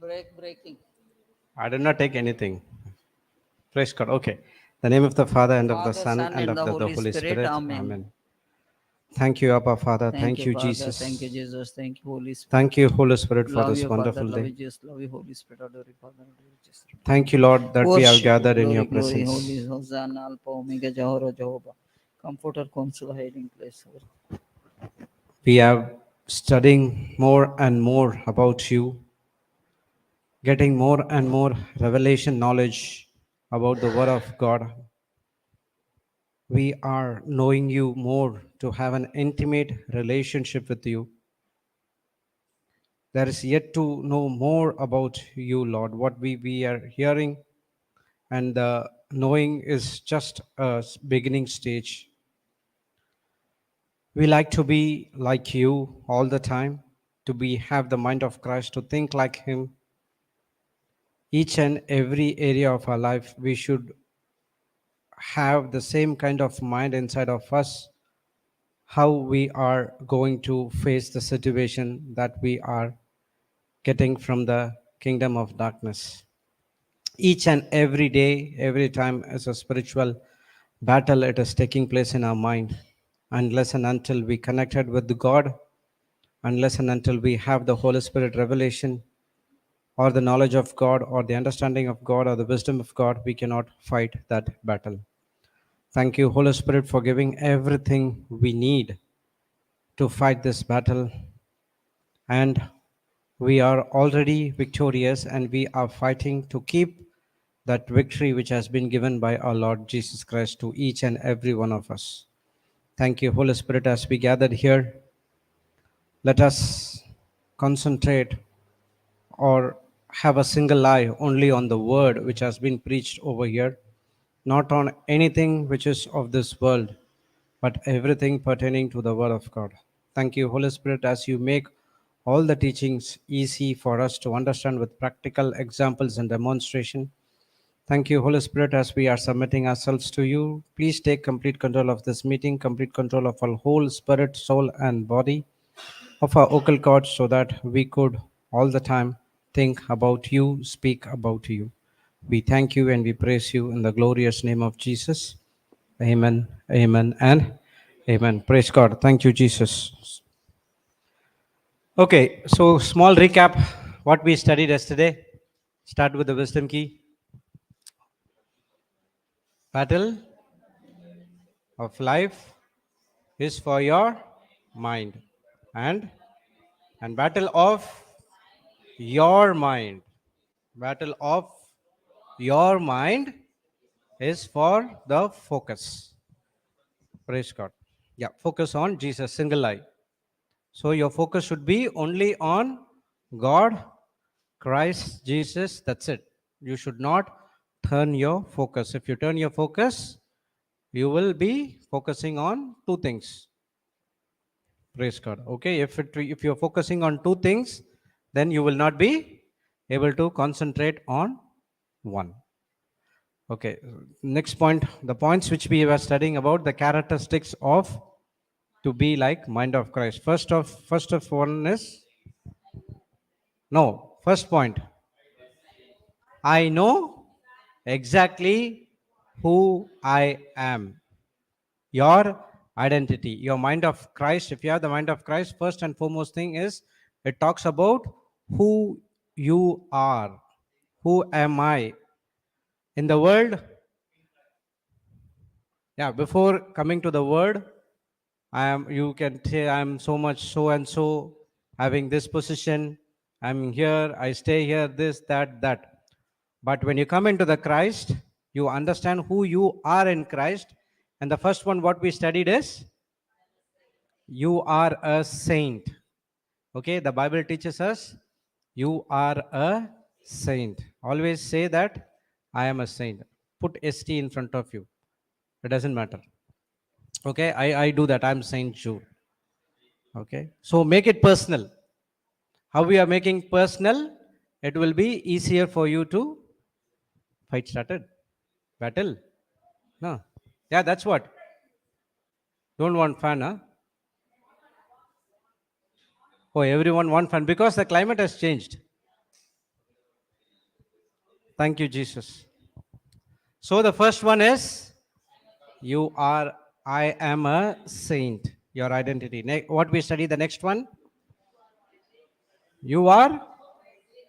Breaking. I did not take anything. Praise God. Okay. The name of the Father and of the Father, Son Son, and and of the the Holy Holy Spirit. Spirit. Amen. Amen. Thank you, Abba Father. Thank Thank you, you, Father. Thank you, Jesus. Jesus. Thank you, Holy Spirit. Thank you, Holy Spirit, for Love this you, Father. wonderful Love day. you, Jesus. Love you, Holy Spirit. Adore you, Father. Adore you, Jesus. Thank you, Lord, that we have Worship you. gathered in your Glory, glory. Holy presence. is Hosanna, Alpha, Omega, Jehovah, Jehovah. Comforter, Counselor, Hiding Place. We have studying more and more about you, getting more and more revelation knowledge about the Word of God. We are knowing you more to have an intimate relationship with you. There is yet to know more about you, Lord. What we are hearing and the knowing is just a beginning stage. We like to be like you all the time, to be have the mind of Christ, to think like him. Each and every area of our life, we should have the same kind of mind inside of us, how we are going to face the situation that we are getting from the kingdom of darkness. Each and every day, every time is a spiritual battle. It is taking place in our mind. Unless and until we connected with God, unless and until we have the Holy Spirit revelation or the knowledge of God or the understanding of God or the wisdom of God, we cannot fight that battle. Thank you, Holy Spirit, for giving everything we need to fight this battle. And we are already victorious and we are fighting to keep that victory which has been given by our Lord Jesus Christ to each and every one of us. Thank you, Holy Spirit, as we gathered here. Let us concentrate or have a single eye only on the word which has been preached over here, not on anything which is of this world, but everything pertaining to the word of God. Thank you, Holy Spirit, as you make all the teachings easy for us to understand with practical examples and demonstration. Thank you, Holy Spirit, as we are submitting ourselves to you. Please take complete control of this meeting, complete control of our whole spirit, soul, and body, of our vocal cords, so that we could all the time think about you, speak about you. We thank you and we praise you in the glorious name of Jesus. Amen, amen, and amen. Praise God. Thank you, Jesus. Okay, so small recap what we studied yesterday. Start with the wisdom key. Battle of life is for your mind, and battle of your mind. Battle of your mind is for the focus. Praise God. Yeah, focus on Jesus, single eye. So your focus should be only on God, Christ, Jesus. That's it. You should not turn your focus. If you turn your focus, you will be focusing on two things. Praise God. Okay, if you're focusing on two things, then you will not be able to concentrate on one. Okay, next point, the points which we were studying about the characteristics of to be like mind of Christ. First of one is no. First point, I know exactly who I am. Your identity, your mind of Christ. If you have the mind of Christ, first and foremost thing is it talks about who you are. Who am I in the world? Yeah, before coming to the word, I am, you can say I am so much so and so, having this position, I'm here, I stay here, this, that. But when you come into the Christ, you understand who you are in Christ. And the first one what we studied is you are a saint. Okay, the Bible teaches us you are a saint. Always say that I am a saint. Put ST in front of you. It doesn't matter. Okay, I do that. I'm Saint Jude. Okay, so make it personal. How we are making personal, it will be easier for you to fight started. Battle. No. Yeah, that's what. Don't want fun, huh? Oh, everyone want fun because the climate has changed. Thank you, Jesus. So the first one is I am a saint. Your identity. What we study the next one? You are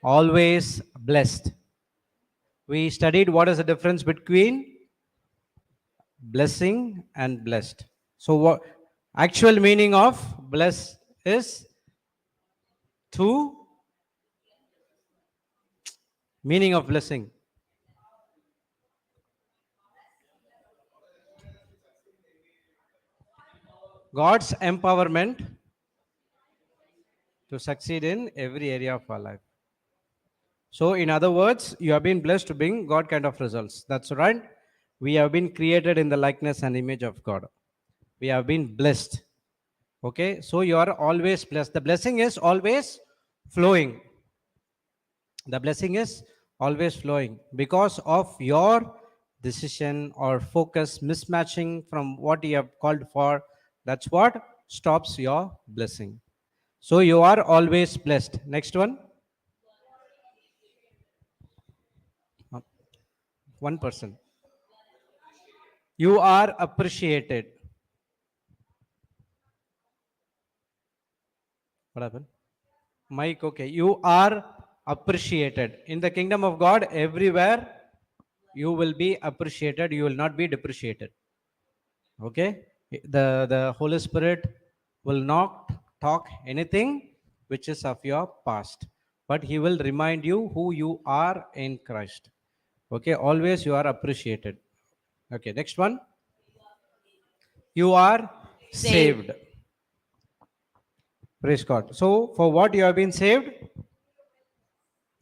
always blessed. We studied what is the difference between blessing and blessed. So what actual meaning of bless is to meaning of blessing. God's empowerment to succeed in every area of our life. So, in other words, you have been blessed to bring God kind of results. That's right. We have been created in the likeness and image of God. We have been blessed. Okay, so you are always blessed. The blessing is always flowing. The blessing is always flowing because of your decision or focus mismatching from what you have called for. That's what stops your blessing. So you are always blessed. Next one. 1%. You are appreciated. What happened? Mike, okay. You are appreciated. In the kingdom of God, everywhere you will be appreciated. You will not be depreciated. Okay? The Holy Spirit will not talk anything which is of your past, but He will remind you who you are in Christ. Okay? Always you are appreciated. Okay, next one. You are saved. Praise God. So, for what you have been saved?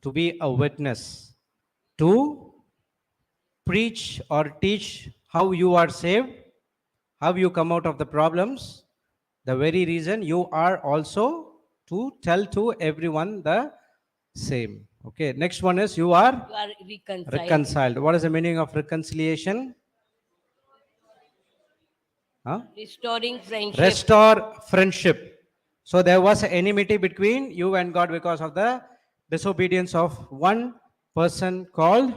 To be a witness, to preach or teach how you are saved, how you come out of the problems. The very reason you are also to tell to everyone the same. Okay, next one is you are reconciled. What is the meaning of reconciliation? Huh? Restoring friendship. Restore friendship. So there was an enmity between you and God because of the disobedience of one person called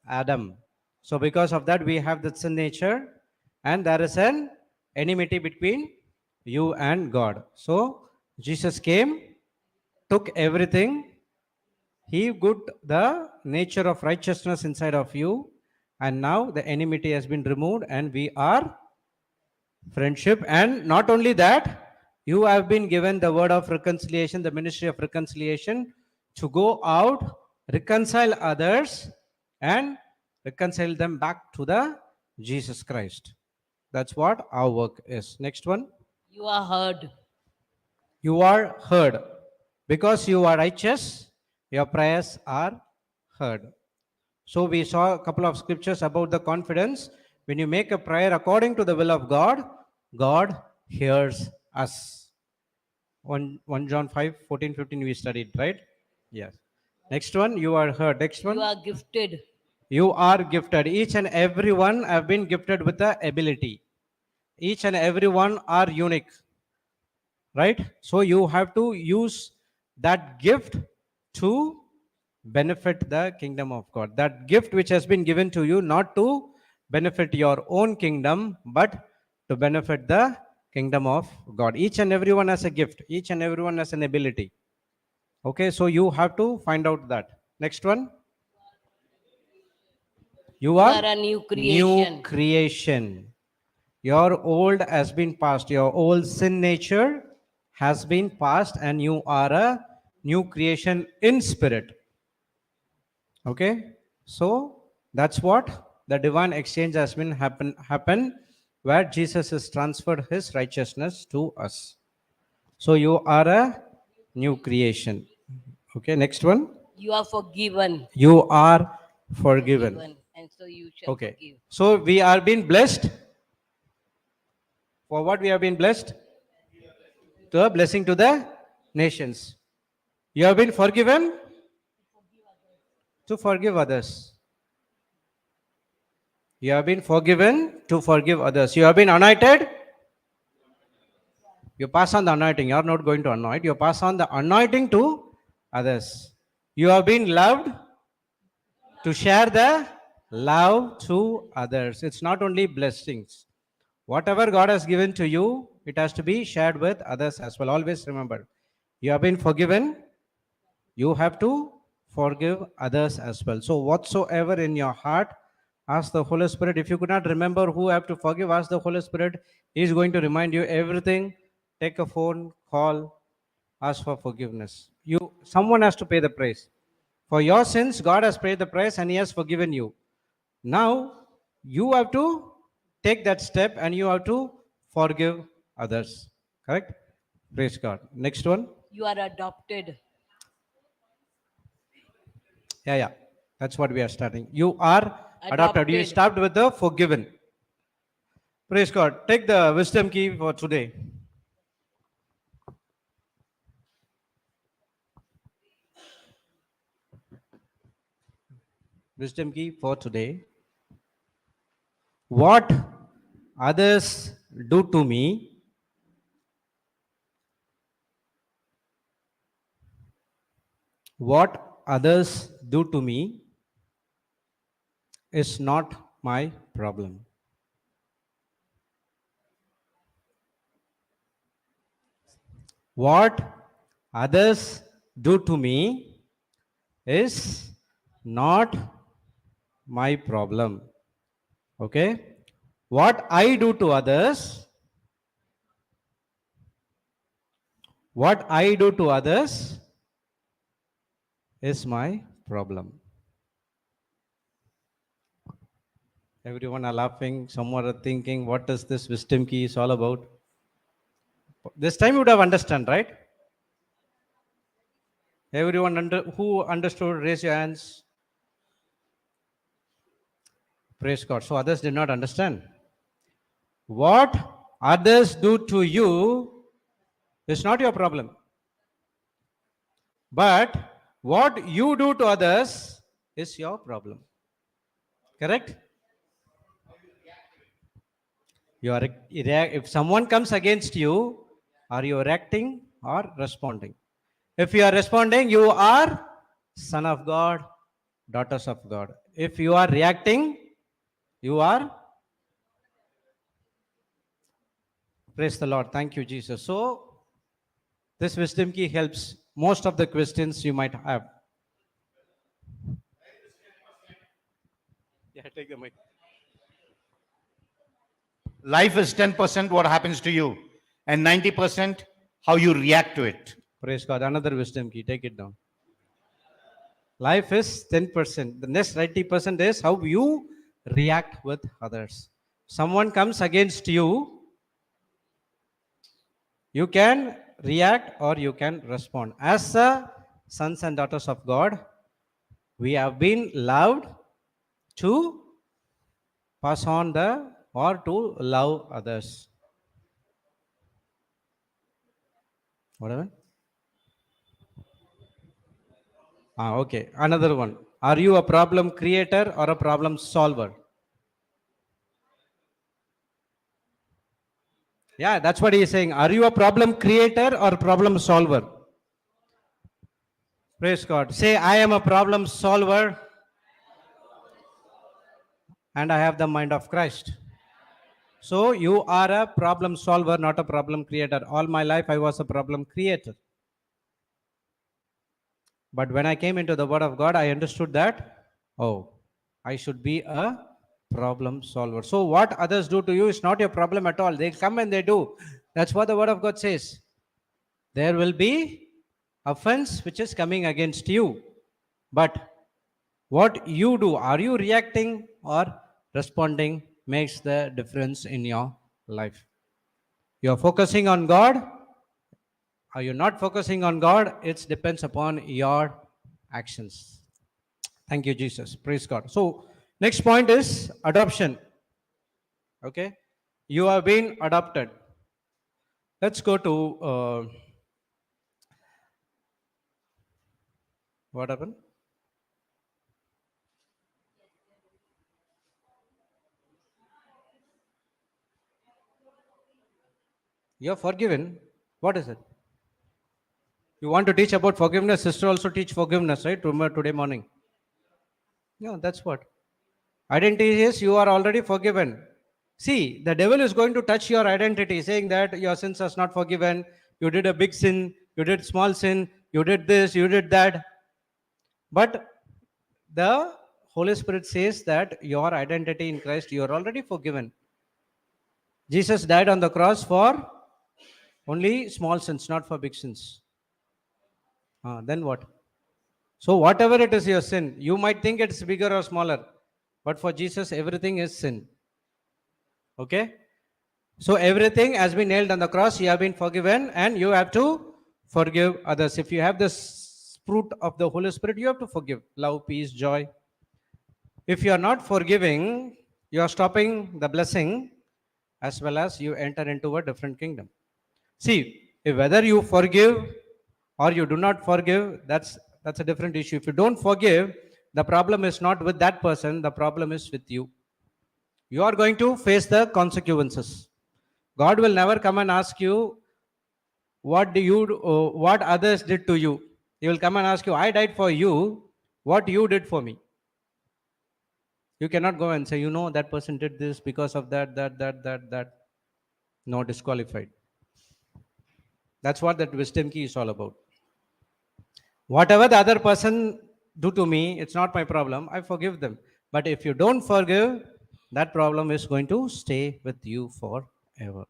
Adam. So because of that we have the sin nature and there is an enmity between you and God. So Jesus came, took everything, He put the nature of righteousness inside of you, and now the enmity has been removed and we are friendship. And not only that, you have been given the word of reconciliation, the ministry of reconciliation, to go out, reconcile others and reconcile them back to the Jesus Christ. That's what our work is. Next one. You are heard. You are heard. Because you are righteous, your prayers are heard. So we saw a couple of scriptures about the confidence. When you make a prayer according to the will of God, God hears us. 1 John 5, 14, 15 we studied, right? Yes. Next one, you are heard. Next one. You are gifted. You are gifted. Each and every one have been gifted with the ability. Each and every one are unique. Right? So you have to use that gift to benefit the kingdom of God. That gift which has been given to you, not to benefit your own kingdom, but to benefit the kingdom of God. Each and everyone has a gift. Each and everyone has an ability. Okay, so you have to find out that. Next one. You are a new creation. New creation. Your old has been passed. Your old sin nature has been passed and you are a new creation in spirit. Okay, so that's what the divine exchange has been happen where Jesus has transferred his righteousness to us. So you are a new creation. Okay, next one. You are forgiven. You are forgiven. And so you shall forgive. So we are being blessed. For what we have been blessed? To a blessing to the nations. You have been forgiven to forgive others. You have been forgiven to forgive others. You have been anointed. You pass on the anointing. You are not going to anoint. You pass on the anointing to others. You have been loved. to share the love to others. It's not only blessings. Whatever God has given to you, it has to be shared with others as well. Always remember, you have been forgiven, you have to forgive others as well. So whatsoever in your heart, ask the Holy Spirit. If you could not remember who have to forgive, ask the Holy Spirit. He is going to remind you everything. Take a phone, call, ask for forgiveness. Someone has to pay the price. For your sins, God has paid the price and He has forgiven you. Now, you have to take that step and you have to forgive others. Correct? Praise God. Next one. You are adopted. Yeah. That's what we are starting. You are adopted. You Adopted. stopped with the forgiven. Praise God. Take the wisdom key for today. Wisdom key for today. What others do to me is not my problem. What others do to me is not my problem. Okay? What I do to others is my problem. Everyone are laughing, some are thinking, what is this wisdom key is all about? This time you would have understood, right? Everyone who understood, raise your hands. Praise God. So others did not understand. What others do to you is not your problem. But what you do to others is your problem. Correct? If someone comes against you, are you reacting or responding? If you are responding, you are son of God, daughters of God. If you are reacting, you are. Praise the Lord. Thank you, Jesus. So, this wisdom key helps most of the questions you might have. Yeah, take the mic. Life is 10% what happens to you, and 90% how you react to it. Praise God. Another wisdom key. Take it down. Life is 10%. The next 90% is how you react with others. Someone comes against you, you can react or you can respond. As the sons and daughters of God, we have been loved to pass on or to love others. Whatever. Okay. Another one. Are you a problem creator or a problem solver? Yeah, that's what he is saying. Are you a problem creator or problem solver? Praise God. Say, I am a problem solver and I have the mind of Christ. So you are a problem solver, not a problem creator. All my life I was a problem creator. But when I came into the Word of God, I understood that, I should be a problem solver. So what others do to you is not your problem at all. They come and they do. That's what the Word of God says. There will be offense which is coming against you. But what you do, are you reacting or responding, makes the difference in your life. You're focusing on God. Are you not focusing on God? It depends upon your actions. Thank you, Jesus. Praise God. So, next point is adoption. Okay. You have been adopted. Let's go to what happened? You're forgiven. What is it? You want to teach about forgiveness? Sister also teach forgiveness, right? Remember today morning. No, that's what. Identity is you are already forgiven. See, the devil is going to touch your identity, saying that your sins are not forgiven. You did a big sin, you did small sin, you did this, you did that. But the Holy Spirit says that your identity in Christ, you are already forgiven. Jesus died on the cross for only small sins, not for big sins. Then what? So whatever it is your sin, you might think it's bigger or smaller, but for Jesus, everything is sin. Okay? So everything has been nailed on the cross, you have been forgiven, and you have to forgive others. If you have this fruit of the Holy Spirit, you have to forgive. Love, peace, joy. If you are not forgiving, you are stopping the blessing as well as you enter into a different kingdom. See, if whether you forgive or you do not forgive, that's a different issue. If you don't forgive, the problem is not with that person, the problem is with you. You are going to face the consequences. God will never come and ask you what others did to you. He will come and ask you, I died for you, what you did for me. You cannot go and say, that person did this because of that. No, disqualified. That's what that wisdom key is all about. Whatever the other person do to me, it's not my problem. I forgive them. But if you don't forgive, that problem is going to stay with you forever.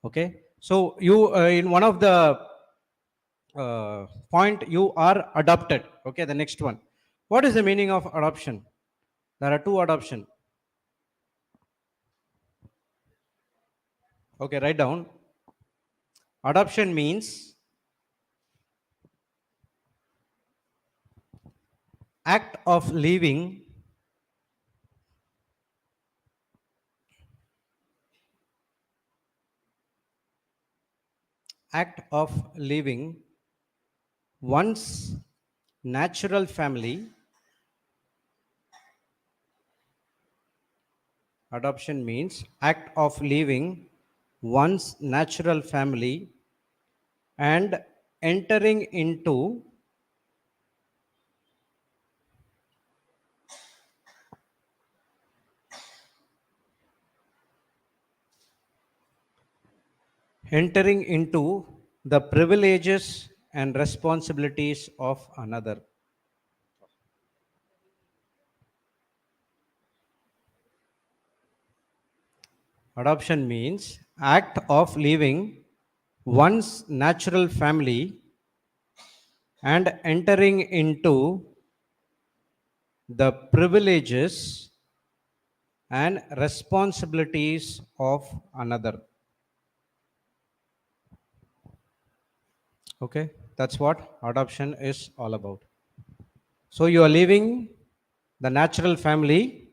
Okay? So you, in one of the point, you are adopted. Okay, the next one. What is the meaning of adoption? There are two adoption. Okay, write down. Adoption means act of leaving one's natural family. Adoption means act of leaving one's natural family and entering into the privileges and responsibilities of another. Adoption means act of leaving one's natural family and entering into the privileges and responsibilities of another. Okay, that's what adoption is all about. So you are leaving the natural family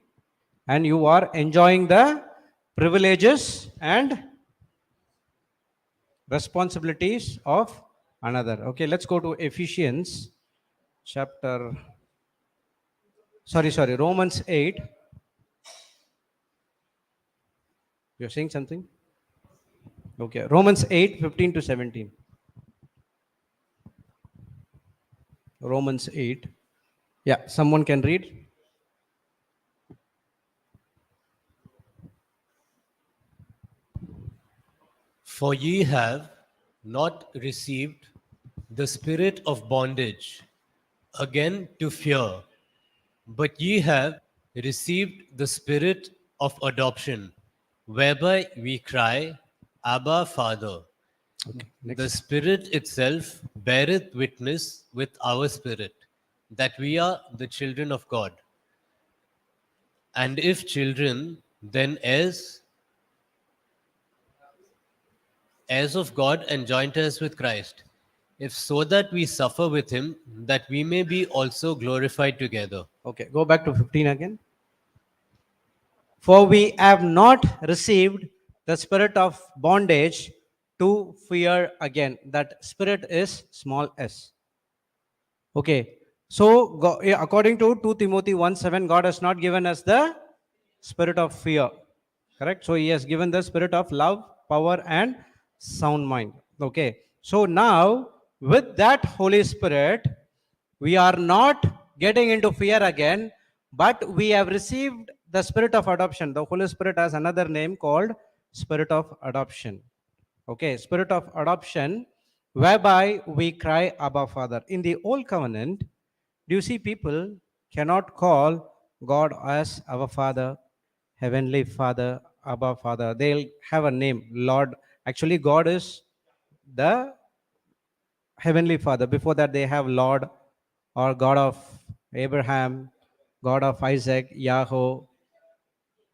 and you are enjoying the privileges and responsibilities of another. Okay, let's go to Ephesians chapter, Romans 8. You're saying something? Okay, Romans 8, 15 to 17. Romans 8. Yeah, someone can read. For ye have not received the spirit of bondage again to fear, but ye have received the spirit of adoption, whereby we cry, Abba, Father. Okay, The next. Spirit itself beareth witness with our spirit that we are the children of God. And if children, then heirs of God and joint heirs with Christ, if so that we suffer with him, that we may be also glorified together. Okay, go back to 15 again. For we have not received the spirit of bondage to fear again. That spirit is small s. Okay, so according to 2 Timothy 1:7, God has not given us the spirit of fear. Correct? So he has given the spirit of love, power, and sound mind. Okay, so now with that Holy Spirit, we are not getting into fear again, but we have received the spirit of adoption. The Holy Spirit has another name called spirit of adoption. Okay, spirit of adoption, whereby we cry, Abba, Father. In the Old Covenant, do you see people cannot call God as our Father, Heavenly Father, Abba, Father. They'll have a name, Lord. Actually, God is the Heavenly Father. Before that, they have Lord or God of Abraham, God of Isaac, Yahweh,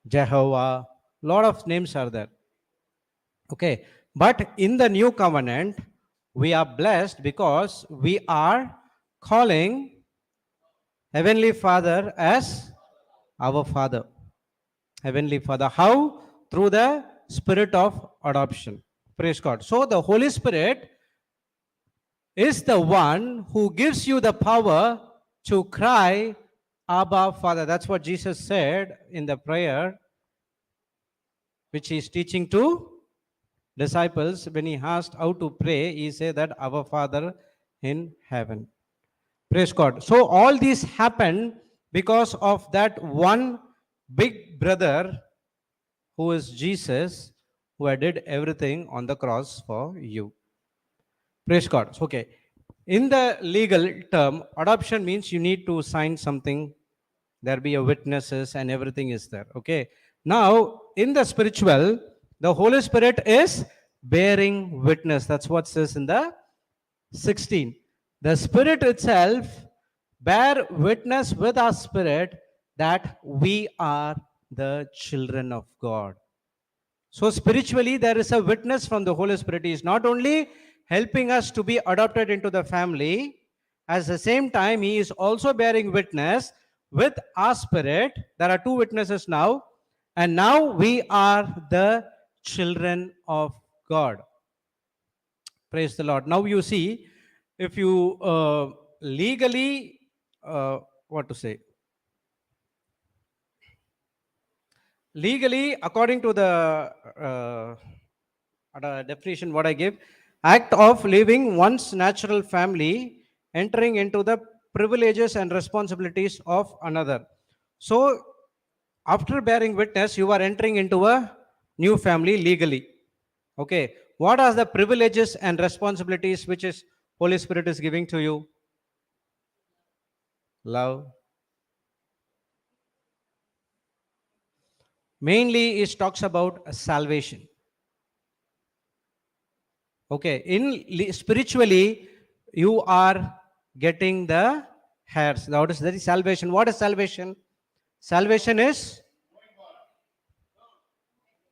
Jehovah. Lot of names are there. Okay, but in the new covenant, we are blessed because we are calling Heavenly Father as our Father. Heavenly Father. How? Through the spirit of adoption. Praise God. So the Holy Spirit is the one who gives you the power to cry, Abba, Father. That's what Jesus said in the prayer, which he's teaching to disciples. When he asked how to pray, he said that our Father in heaven. Praise God. So all these happened because of that one big brother who is Jesus, who did everything on the cross for you. Praise God. Okay. In the legal term, adoption means you need to sign something. There be a witnesses and everything is there. Okay. Now, in the spiritual, the Holy Spirit is bearing witness. That's what says in the 16. The Spirit itself bear witness with our spirit that we are the children of God. So spiritually, there is a witness from the Holy Spirit. He is not only helping us to be adopted into the family, at the same time, he is also bearing witness with our spirit. There are two witnesses now, and now we are the children of God. Praise the Lord. Now you see, if you legally, what to say? Legally, according to the definition what I give, act of leaving one's natural family, entering into the privileges and responsibilities of another. So, after bearing witness, you are entering into a new family legally. Okay, what are the privileges and responsibilities which is Holy Spirit is giving to you? Love. Mainly, it talks about salvation. Okay, spiritually, you are getting the hairs. That is the salvation. What is salvation? Salvation is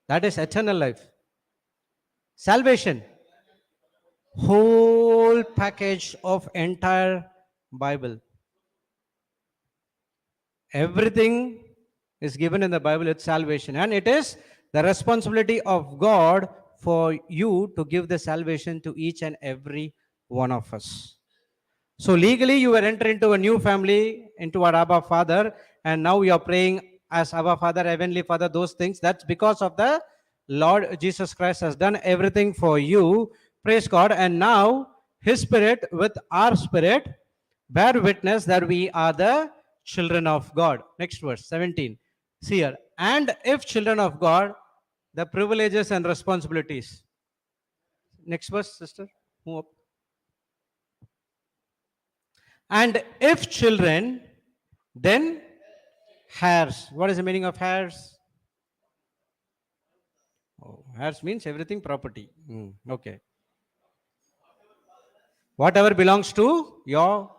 that is eternal life. Salvation, whole package of entire Bible. Everything is given in the Bible. It's salvation, and it is the responsibility of God for you to give the salvation to each and every one of us. So legally, you were entering into a new family, into our Abba Father, and now you are praying as Abba Father, Heavenly Father, those things. That's because of the Lord Jesus Christ has done everything for you. Praise God. And now His Spirit with our spirit bear witness that we are the children of God. Next verse, 17. See here. And if children of God, the privileges and responsibilities. Next verse, sister. Move up. And if children, then heirs. What is the meaning of heirs? Oh, heirs means everything property. Okay. Whatever belongs to your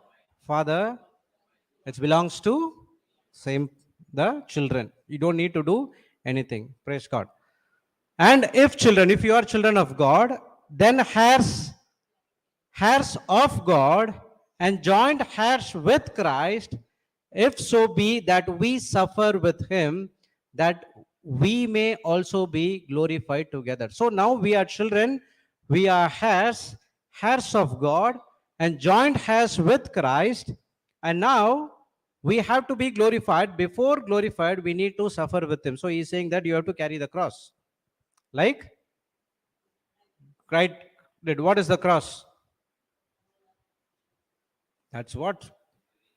father, it belongs to same the children. You don't need to do anything. Praise God. And if children, if you are children of God, then heirs of God and joined heirs with Christ, if so be that we suffer with him, that we may also be glorified together. So now we are children, we are heirs of God, and joined heirs with Christ, and now we have to be glorified. Before glorified, we need to suffer with him. So he's saying that you have to carry the cross. Like, right? What is the cross? That's what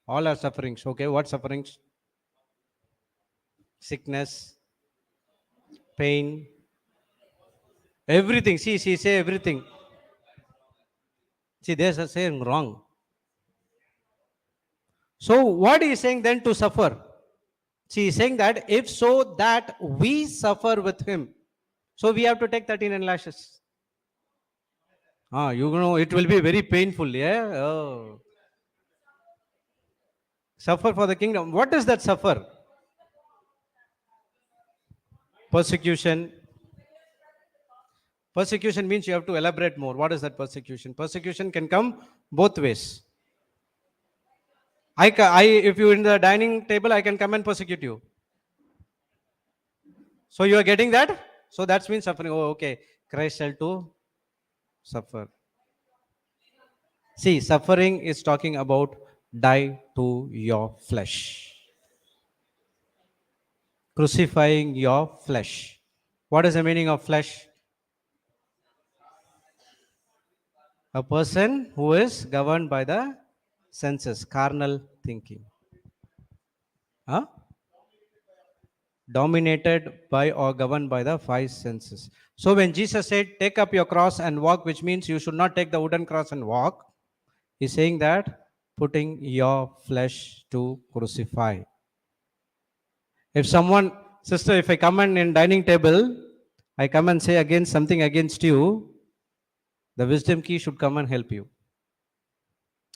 all our sufferings. Okay, what sufferings? sickness, pain, everything. See, she say everything. See, they are saying wrong. So what he is saying then to suffer? See, he is saying that if so that we suffer with him. So we have to take 39 lashes. You know, it will be very painful, yeah? Oh. Suffer for the kingdom. What does that suffer? Persecution. Persecution means you have to elaborate more. What is that persecution? Persecution can come both ways. If you're in the dining table, I can come and persecute you. So you are getting that? So that means suffering. Oh, okay. Christ shall too suffer. See, suffering is talking about die to your flesh. Crucifying your flesh. What is the meaning of flesh? A person who is governed by the senses, carnal thinking. Huh? Dominated by or governed by the five senses. So when Jesus said, take up your cross and walk, which means you should not take the wooden cross and walk, he's saying that putting your flesh to crucify. If someone, sister, if I come in dining table, I come and say against something against you, the wisdom key should come and help you.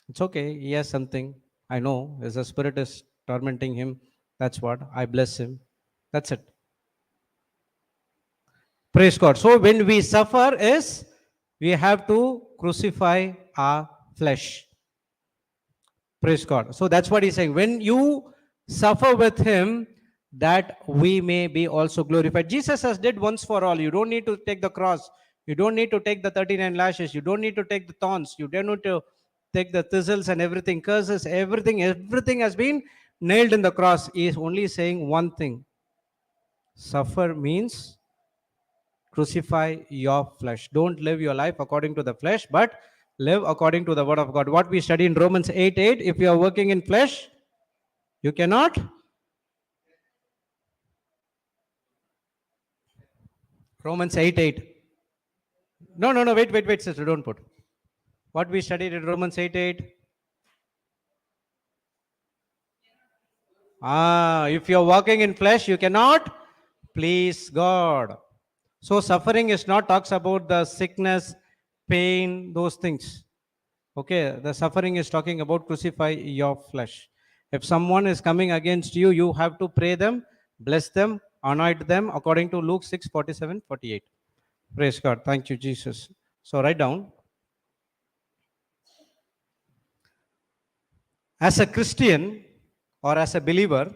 It's okay, he has something. I know, as the spirit is tormenting him, that's what, I bless him. That's it. Praise God. So when we suffer is, we have to crucify our flesh. Praise God. So that's what he's saying. When you suffer with him, that we may be also glorified. Jesus has did once for all. You don't need to take the cross. You don't need to take the 39 lashes. You don't need to take the thorns. You don't need to take the thistles and everything, curses, everything has been nailed in the cross. He is only saying one thing. Suffer means crucify your flesh. Don't live your life according to the flesh, but live according to the word of God. What we study in Romans 8:8, if you are working in flesh, you cannot. Romans 8:8. No, wait, sister, don't put. What we studied in Romans 8:8. If you are walking in flesh, you cannot please God. So suffering is not talks about the sickness, pain, those things. Okay, the suffering is talking about crucify your flesh. If someone is coming against you, you have to pray them, bless them, anoint them according to Luke 6:47-48. Praise God. Thank you, Jesus. So write down. As a Christian or as a believer,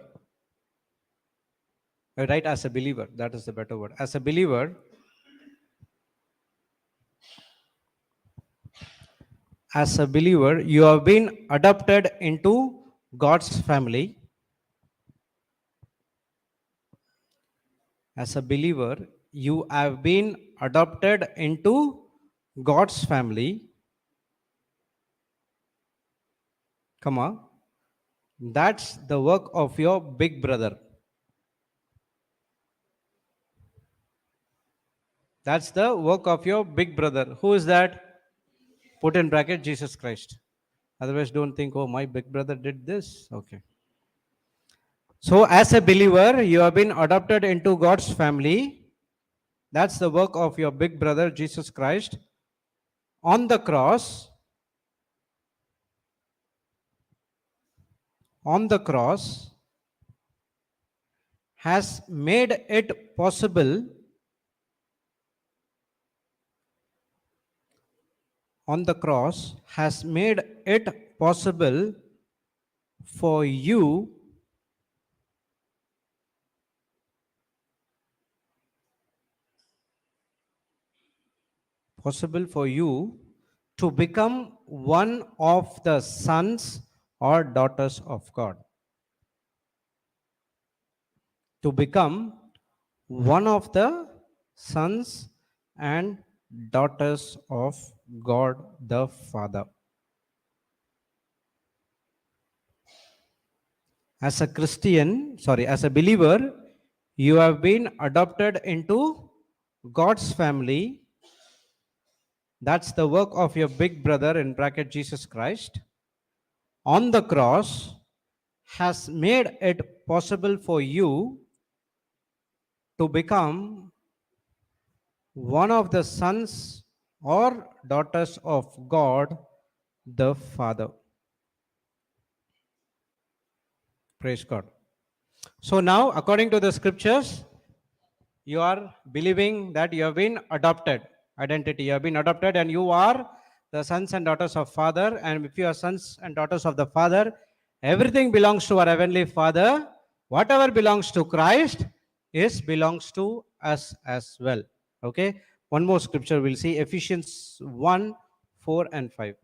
write as a believer, that is the better word. As a believer, you have been adopted into God's family. As a believer, you have been adopted into God's family. Come on. That's the work of your big brother. That's the work of your big brother. Who is that? Put in bracket, Jesus Christ. Otherwise, don't think, oh, my big brother did this. Okay. So, as a believer, you have been adopted into God's family. That's the work of your big brother, Jesus Christ. On the cross, has made it possible. On the cross has made it possible for you to become one of the sons or daughters of God. To become one of the sons and daughters of God the Father. As a believer, You have been adopted into God's family. That's the work of your big brother, in bracket Jesus Christ, on the cross, has made it possible for you to become one of the sons or daughters of God the Father. Praise God. So now, according to the scriptures, you are believing that you have been adopted. Identity, you have been adopted and you are the sons and daughters of Father. And if you are sons and daughters of the Father, everything belongs to our Heavenly Father. Whatever belongs to Christ belongs to us as well. Okay. One more scripture we'll see, Ephesians 1, 4 and 5.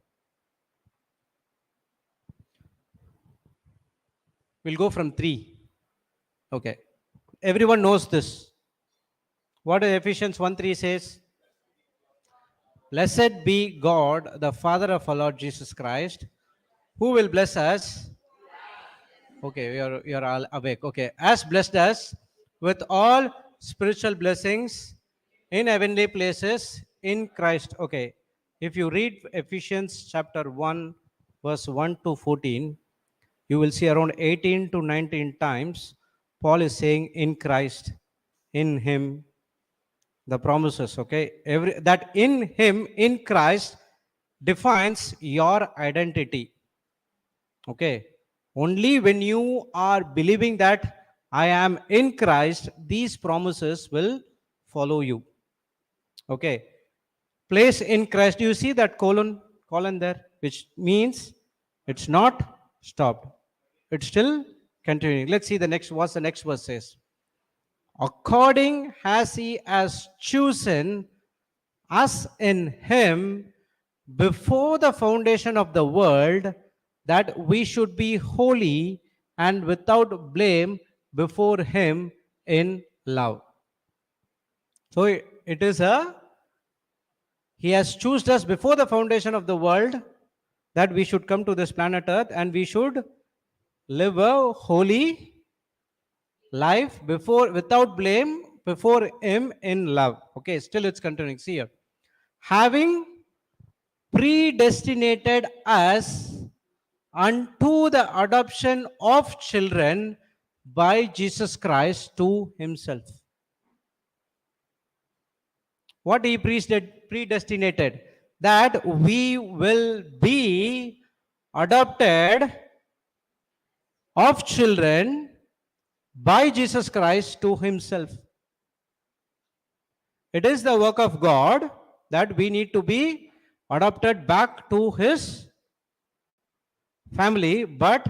We'll go from 3. Okay. Everyone knows this. What Ephesians 1:3 says? Blessed be God, the Father of our Lord Jesus Christ, who will bless us. Okay, you're all awake. Okay, has blessed us with all spiritual blessings in heavenly places in Christ. Okay, if you read Ephesians chapter 1, verse 1 to 14, you will see around 18 to 19 times Paul is saying in Christ, in Him, the promises. Okay, that in Him, in Christ, defines your identity. Okay, only when you are believing that I am in Christ, these promises will follow you. Okay, place in Christ. You see that colon there, which means it's not stopped, it's still continuing. Let's see the next, what the next verse says. According as He has chosen us in Him before the foundation of the world, that we should be holy and without blame before Him in love. So it is He has chosen us before the foundation of the world that we should come to this planet Earth and we should live a holy life without blame before Him in love. Okay, still it's continuing. See here. Having predestinated us unto the adoption of children by Jesus Christ to Himself. What He predestinated? That we will be adopted of children by Jesus Christ to Himself. It is the work of God that we need to be adopted back to His family, but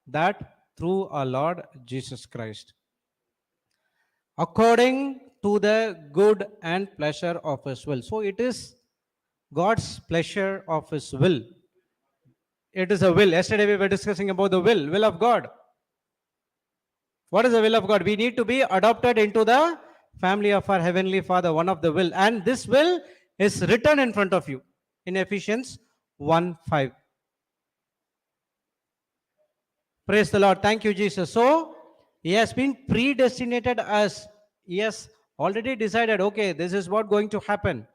that through our Lord Jesus Christ, according to the good and pleasure of His will. So it is God's pleasure of His will. It is a will. Yesterday we were discussing about the will of God. What is the will of God? We need to be adopted into the family of our Heavenly Father, one of the will. And this will is written in front of you in Ephesians 1:5. Praise the Lord. Thank you, Jesus. So, He has been predestinated us. He has already decided, okay, this is what going to happen.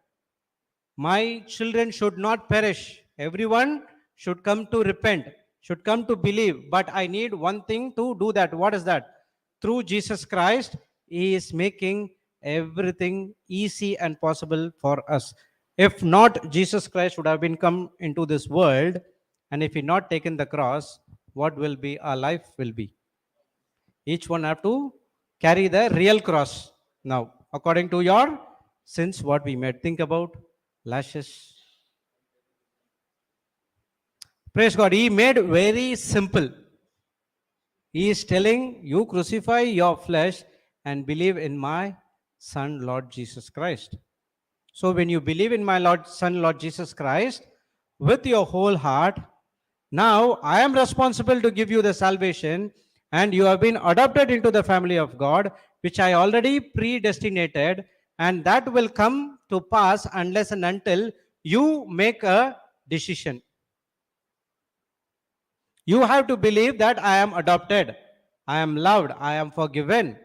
My children should not perish. Everyone should come to repent, should come to believe. But I need one thing to do that. What is that? Through Jesus Christ, He is making everything easy and possible for us. If not, Jesus Christ would have been come into this world, and if He not taken the cross, what will be our life will be? Each one have to carry the real cross now, according to your sins, what we made. Think about lashes. Praise God. He made very simple. He is telling you, crucify your flesh and believe in my Son, Lord Jesus Christ. So when you believe in my Son, Lord Jesus Christ, with your whole heart, now I am responsible to give you the salvation, and you have been adopted into the family of God, which I already predestinated, and that will come to pass unless and until you make a decision. You have to believe that I am adopted, I am loved, I am forgiven.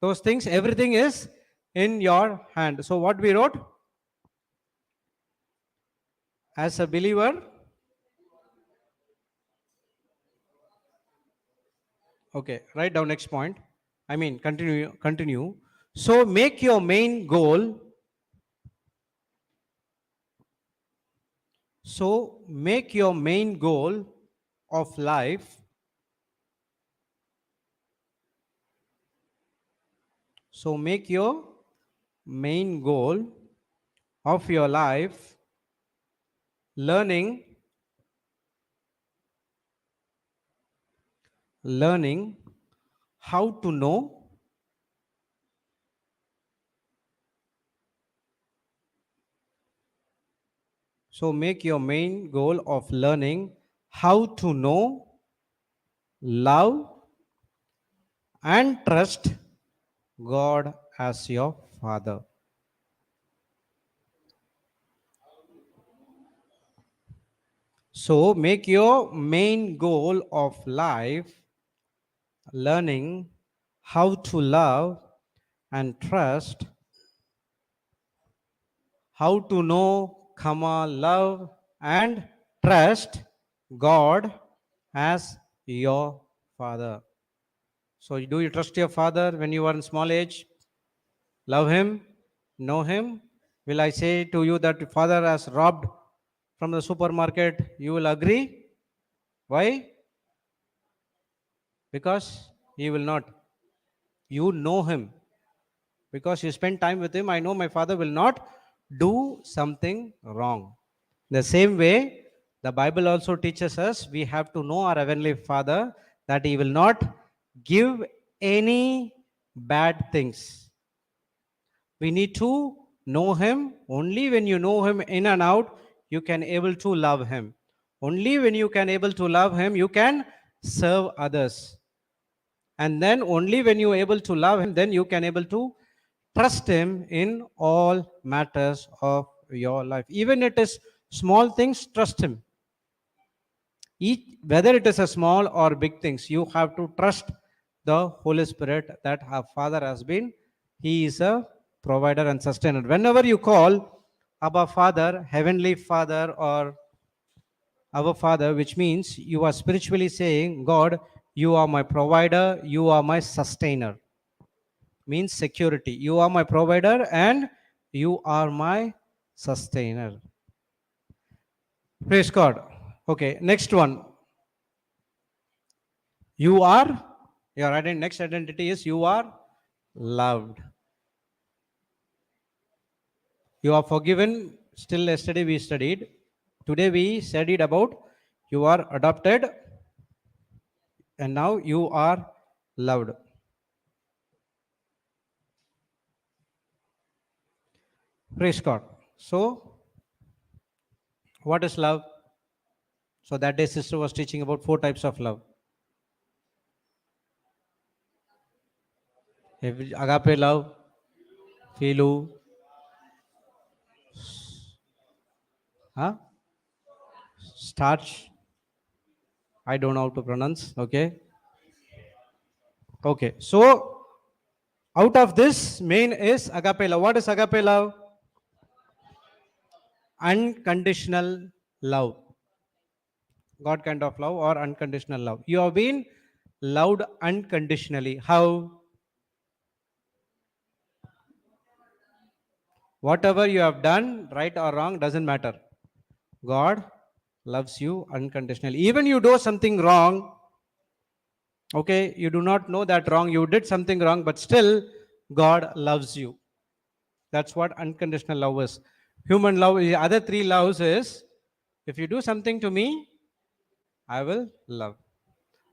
Those things, everything is in your hand. So what we wrote? As a believer, okay, write down next point. Continue. So make your main goal. So make your main goal of life. So make your main goal of your life learning how to know. So make your main goal of learning how to know, love, and trust God as your Father. So make your main goal of life learning how to love and trust, how to know, love and trust God as your Father. So do you trust your father when you were in small age? Love him? Know him? Will I say to you that father has robbed from the supermarket? You will agree? Why? Because he will not. You know him. Because you spend time with him, I know my father will not do something wrong. The same way, the Bible also teaches us we have to know our Heavenly Father that he will not give any bad things. We need to know him. Only when you know him in and out, you can able to love him. Only when you can able to love him, you can serve others. And then only when you are able to love him, then you can able to trust him in all matters of your life. Even it is small things, trust him. Whether it is a small or big things, you have to trust the Holy Spirit that our Father has been. He is a provider and sustainer. Whenever you call Abba Father, Heavenly Father, or our Father, which means you are spiritually saying, God, you are my provider, you are my sustainer. Means security. You are my provider and you are my sustainer. Praise God. Okay, next one. You are, your next identity is you are loved. You are forgiven. Still yesterday we studied. Today we studied about you are adopted and now you are loved. Praise God. So, what is love? So that day sister was teaching about 4 types of love. Agape love, philo, starch. I don't know how to pronounce. Okay. Okay. So out of this, main is agape love. What is agape love? Unconditional love. God kind of love or unconditional love. You have been loved unconditionally. How? Whatever you have done, right or wrong, doesn't matter. God loves you unconditionally. Even you do something wrong, okay, you do not know that wrong, you did something wrong, but still God loves you. That's what unconditional love is. Human love, the other 3 loves is, if you do something to me, I will love.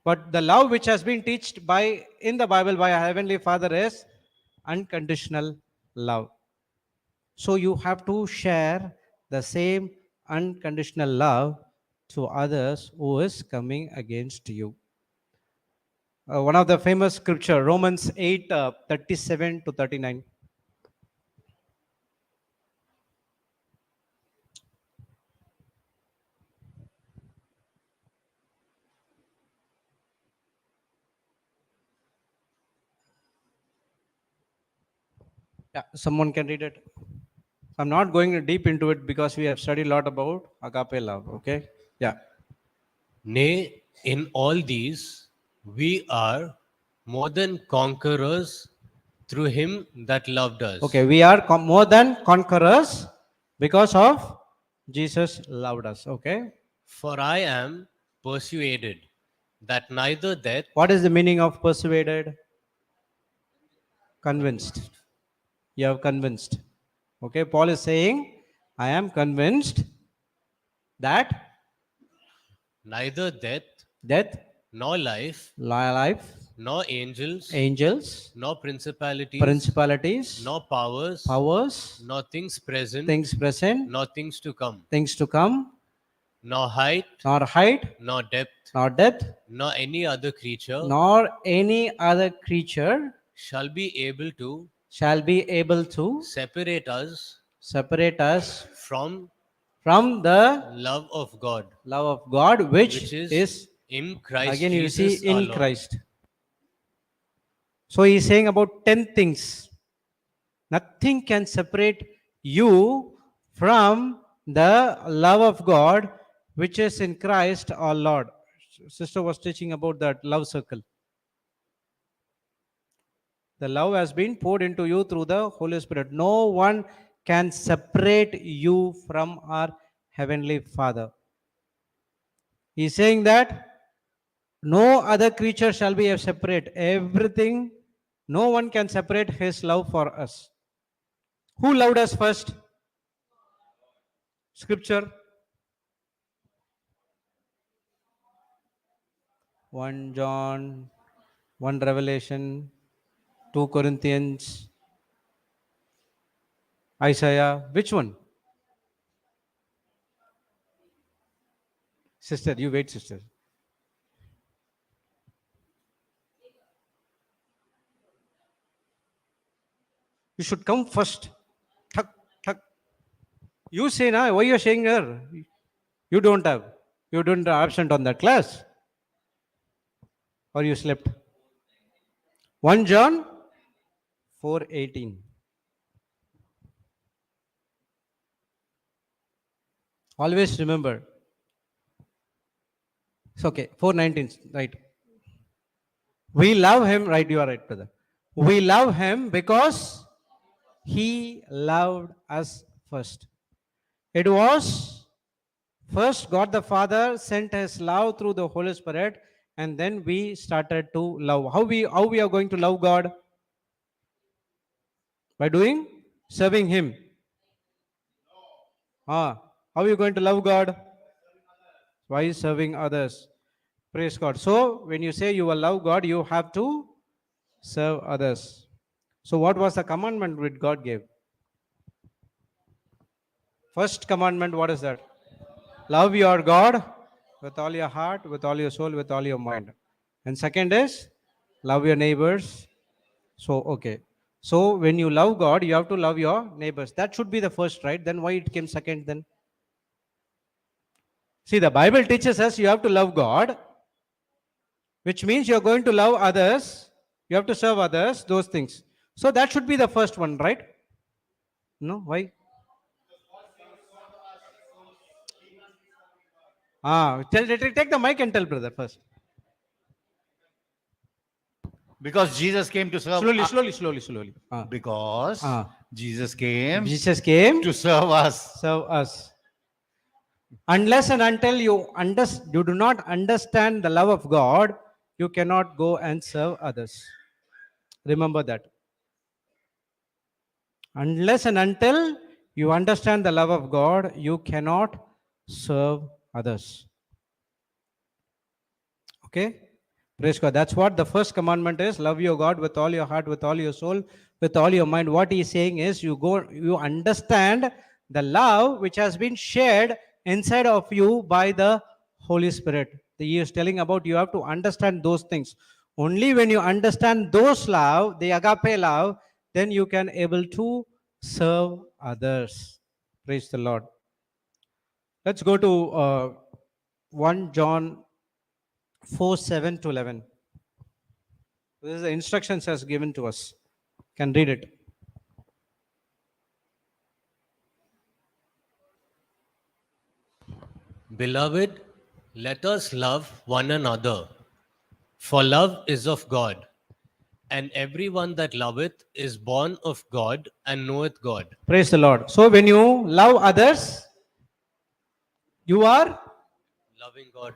But the love which has been taught by in the Bible by our Heavenly Father is unconditional love. So you have to share the same unconditional love to others who is coming against you. One of the famous scripture, Romans 8, 37 to 39. Yeah, someone can read it. I'm not going deep into it because we have studied a lot about agape love. Okay. Yeah. Nay, in all these, we are more than conquerors through him that loved us. Okay. We are more than conquerors because of Jesus loved us. Okay. For I am persuaded that neither death, What is the meaning of persuaded? Convinced. You have convinced. Okay. Paul is saying, I am convinced that neither death, death, nor life, life, nor angels, angels, nor principalities, principalities, nor powers, powers, nor things present, things present, nor things to come, things to come, nor height, nor height, nor depth, nor depth, nor any other creature nor any other creature shall be able to shall be able to separate us separate us from from the love of God, love of God, which which is is, in Christ again you see, Jesus our in Lord. Christ. So he is saying about 10 things. Nothing can separate you from the love of God, which is in Christ our Lord. Sister was teaching about that love circle. The love has been poured into you through the Holy Spirit. No one can separate you from our Heavenly Father. He is saying that no other creature shall be separate. Everything, no one can separate His love for us. Who loved us first? Scripture. 1 John, 1 Revelation, 2 Corinthians, Isaiah. Which one? Sister, you wait, sister. You should come first. Thak, thak. You say, na, why you are saying there? You don't have. You don't absent on that class. Or you slept. 1 John 4:18. Always remember. It's okay. 4:19, right. We love him, right? You are right, brother. We love him because he loved us first. It was first God the Father sent his love through the Holy Spirit, and then we started to love. How we are going to love God? By doing? Serving him. How are you going to love God? By serving others. Praise God. So when you say you will love God, you have to serve others. So what was the commandment which God gave? First commandment, what is that? Love your God with all your heart, with all your soul, with all your mind. And second is love your neighbors. So, okay. So when you love God, you have to love your neighbors. That should be the first, right? Then why it came second then? See, the Bible teaches us you have to love God, which means you're going to love others. You have to serve others, those things. So that should be the first one, right? No, why? Take the mic and tell brother first. Because Jesus came to serve Slowly. Because Jesus came Jesus came to serve us. serve us. Unless and until you do not understand the love of God, you cannot go and serve others. Remember that. Unless and until you understand the love of God, you cannot serve others. Okay? Praise God. That's what the first commandment is. Love your God with all your heart, with all your soul, with all your mind. What he's saying is you understand the love which has been shared inside of you by the Holy Spirit. He is telling about you have to understand those things. Only when you understand those love, the agape love, then you can able to serve others. Praise the Lord. Let's go to 1 John 4:7 to 11. This is the instructions as given to us. Can read it. Beloved, let us love one another, for love is of God, and everyone that loveth is born of God and knoweth God. Praise the Lord. So when you love others, you are Loving God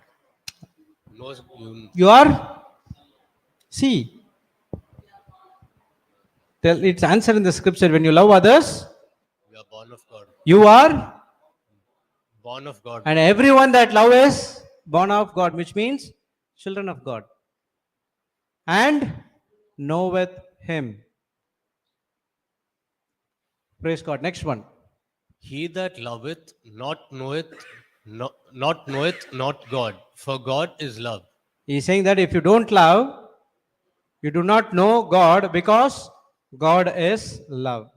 knows you, you are see. It's answered in the scripture. When you love others, we are born of God. you are, Born of God. and everyone that love is born of God, which means children of God, and knoweth Him. Praise God. Next one. He that loveth not knoweth not God, for God is love. He is saying that if you don't love, you do not know God, because God is love.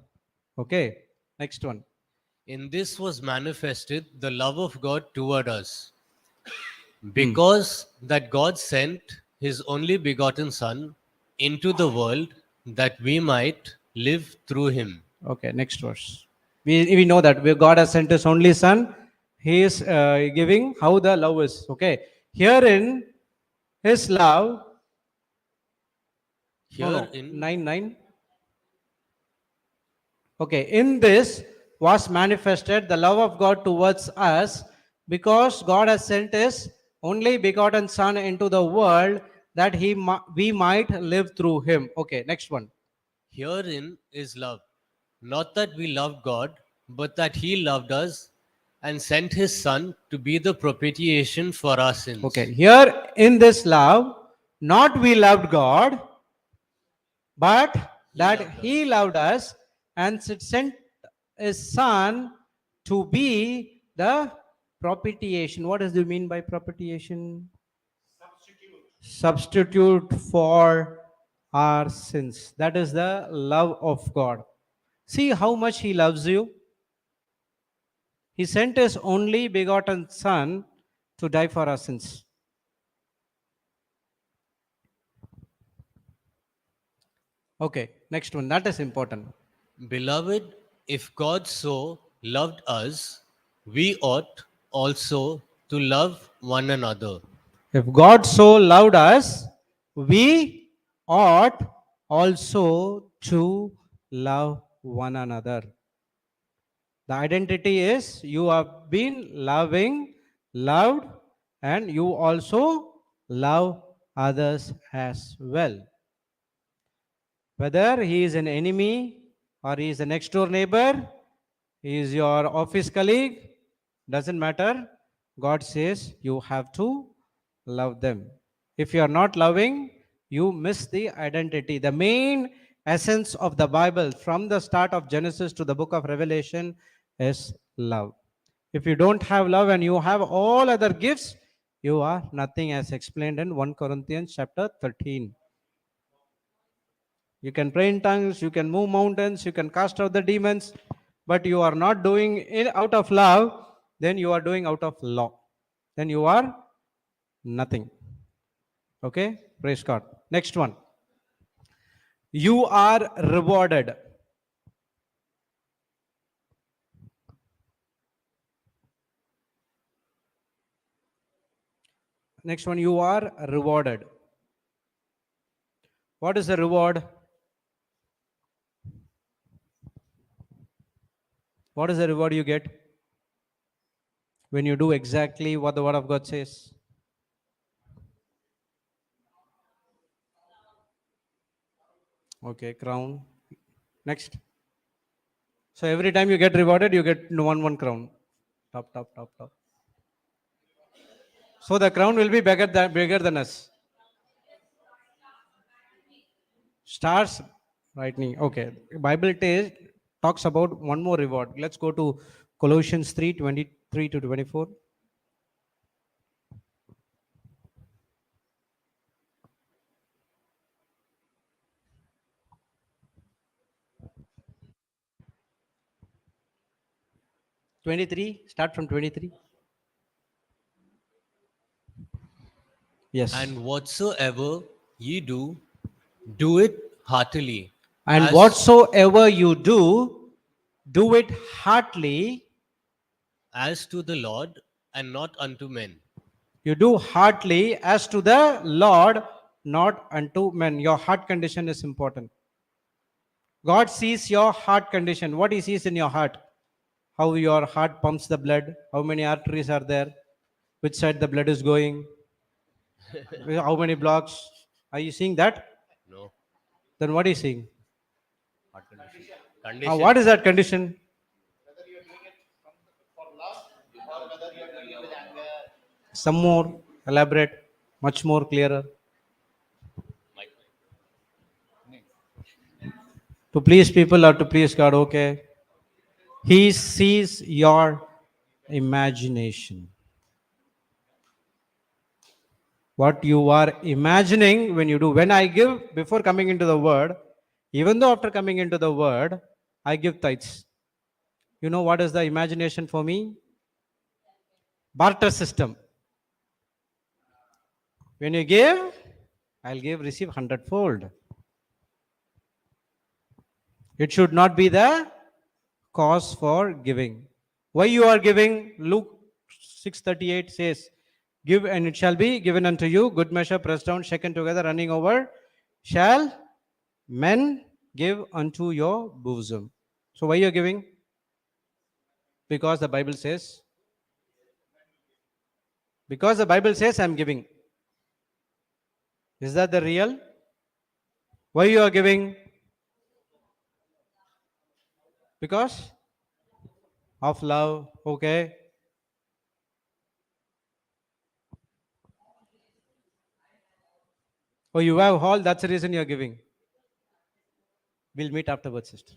Okay. Next one. In this was manifested the love of God toward us, because that God sent his only begotten Son into the world that we might live through him. Okay. Next verse. We know that where God has sent His only Son, He is giving how the love is. Okay. Herein His love. Here 9:9. Okay, in this was manifested the love of God towards us, because God has sent His only begotten Son into the world that we might live through Him. Okay, next one. Herein is love, not that we loved God, but that he loved us and sent his Son to be the propitiation for our sins. Okay, here in this love, not we loved God, but that He loved us and sent His Son to be the propitiation. What does it mean by propitiation? Substitute for our sins. That is the love of God. See how much He loves you. He sent His only begotten Son to die for our sins. Okay, next one. That is important. Beloved, if God so loved us, we ought also to love one another. If God so loved us, we ought also to love one another. The identity is you have been loved, and you also love others as well. Whether he is an enemy or he is a next door neighbor, he is your office colleague, doesn't matter. God says you have to love them. If you are not loving, you miss the identity. The main essence of the Bible from the start of Genesis to the book of Revelation is love. If you don't have love and you have all other gifts, you are nothing, as explained in 1 Corinthians chapter 13. You can pray in tongues, you can move mountains, you can cast out the demons, but you are not doing it out of love, then you are doing out of law. Then you are nothing. Okay? Praise God. Next one. You are rewarded. Next one, you are rewarded. What is the reward? What is the reward you get when you do exactly what the Word of God says? Okay, crown. Next. So every time you get rewarded, you get one crown. Top. So the crown will be bigger than us. Stars lightning. Okay. Bible talks about one more reward. Let's go to Colossians 3:23 to 24. Start from 23. Yes. And whatsoever ye do, do it heartily. And as- whatsoever you do it heartily as to the Lord and not unto men. You do heartily as to the Lord, not unto men. Your heart condition is important. God sees your heart condition. What He sees in your heart? How your heart pumps the blood, how many arteries are there, which side the blood is going, how many blocks. Are you seeing that? No. Then what is he seeing? Heart condition. What is that condition? Some more elaborate, much more clearer. To please people or to please God, okay. He sees your imagination. What you are imagining when you do. When I give, before coming into the word, even though after coming into the word, I give tithes. You know what is the imagination for me? Barter system. When you give, I'll give, receive 100-fold. It should not be the cause for giving. Why you are giving? Luke 6:38 says, give and it shall be given unto you, good measure, pressed down, shaken together, running over, shall men give unto your bosom. So why you are giving? Because the Bible says. Because the Bible says I'm giving. Is that the real? Why you are giving? Because of love. Okay. Oh, you have all, that's the reason you are giving. We'll meet afterwards, sister.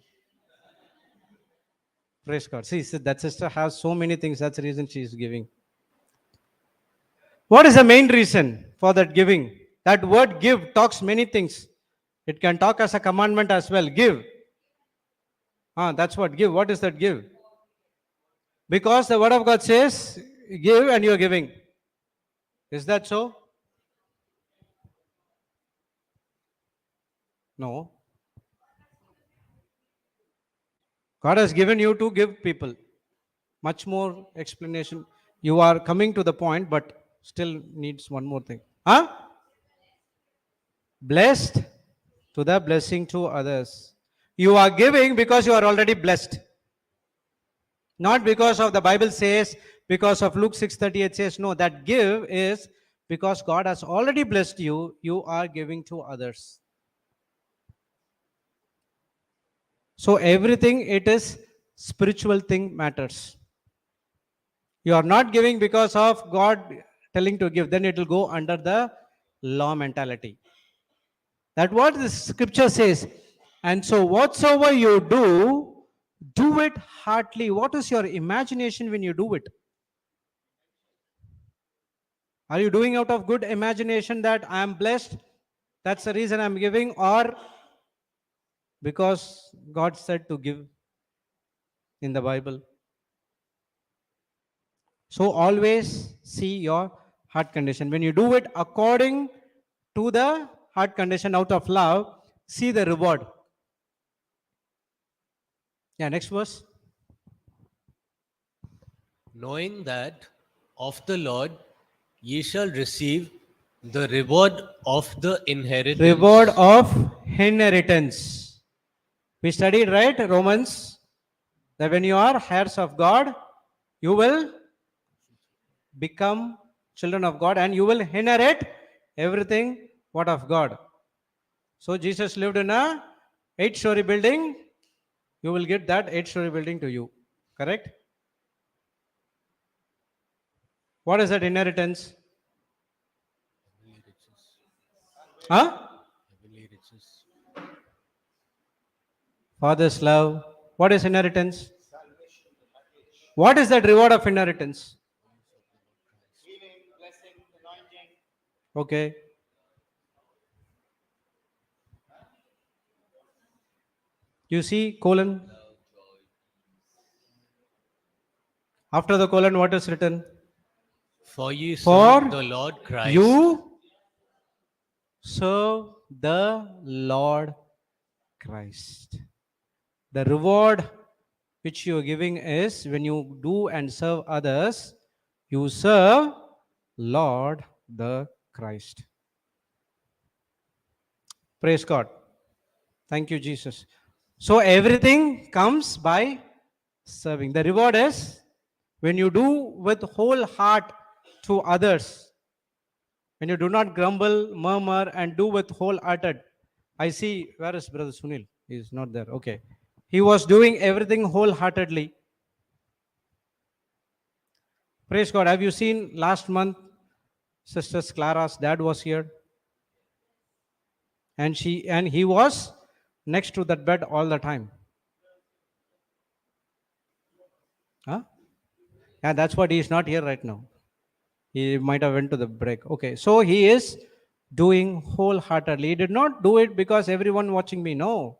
Praise God. See, that sister has so many things. That's the reason she is giving. What is the main reason for that giving? That word give talks many things. It can talk as a commandment as well. Give. That's what give. What is that give? Because the word of God says, give and you are giving. Is that so? No. God has given you to give people. Much more explanation. You are coming to the point, but still needs one more thing. Blessed to the blessing to others. You are giving because you are already blessed. Not because of the Bible says, because of Luke 6:38 says, no, that give is because God has already blessed you, you are giving to others. So everything, it is spiritual thing matters. You are not giving because of God telling to give, then it will go under the law mentality. That's what the scripture says. And so whatsoever you do it heartily. What is your imagination when you do it? Are you doing out of good imagination that I am blessed? That's the reason I'm giving, or because God said to give in the Bible? So always see your heart condition. When you do it according to the heart condition out of love, see the reward. Yeah, next verse. Knowing that of the Lord ye shall receive the reward of the inheritance. Reward of inheritance. We studied, right, Romans, that when you are heirs of God, you will become children of God and you will inherit everything what of God. So Jesus lived in a 8-story building. You will get that 8-story building to you. Correct? What is that inheritance? Heavenly riches. Father's love. What is inheritance? What is that reward of inheritance? Okay. You see colon. After the colon, what is written? For ye For serve the Lord Christ. you serve the Lord Christ. The reward which you are giving is when you do and serve others, You serve Lord the Christ. Praise God. Thank you, Jesus. So everything comes by serving. The reward is when you do with whole heart to others, when you do not grumble, murmur, and do with wholehearted. I see, where is Brother Sunil? He is not there. Okay. He was doing everything wholeheartedly. Praise God. Have you seen last month, Sister Clara's dad was here? And he was next to that bed all the time. Huh? Yeah, that's what he is not here right now. He might have went to the break. Okay, so he is doing wholeheartedly. He did not do it because everyone watching me. No.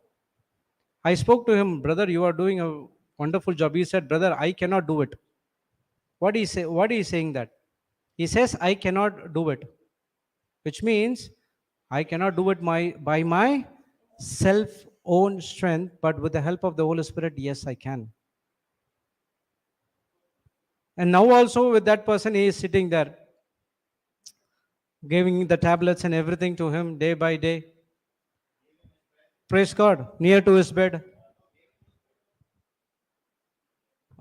I spoke to him, brother, you are doing a wonderful job. He said, brother, I cannot do it. What is saying that? He says, I cannot do it. Which means I cannot do it by my self own strength, but with the help of the Holy Spirit, yes, I can. And now also with that person, he is sitting there, giving the tablets and everything to him day by day. Praise God, near to his bed.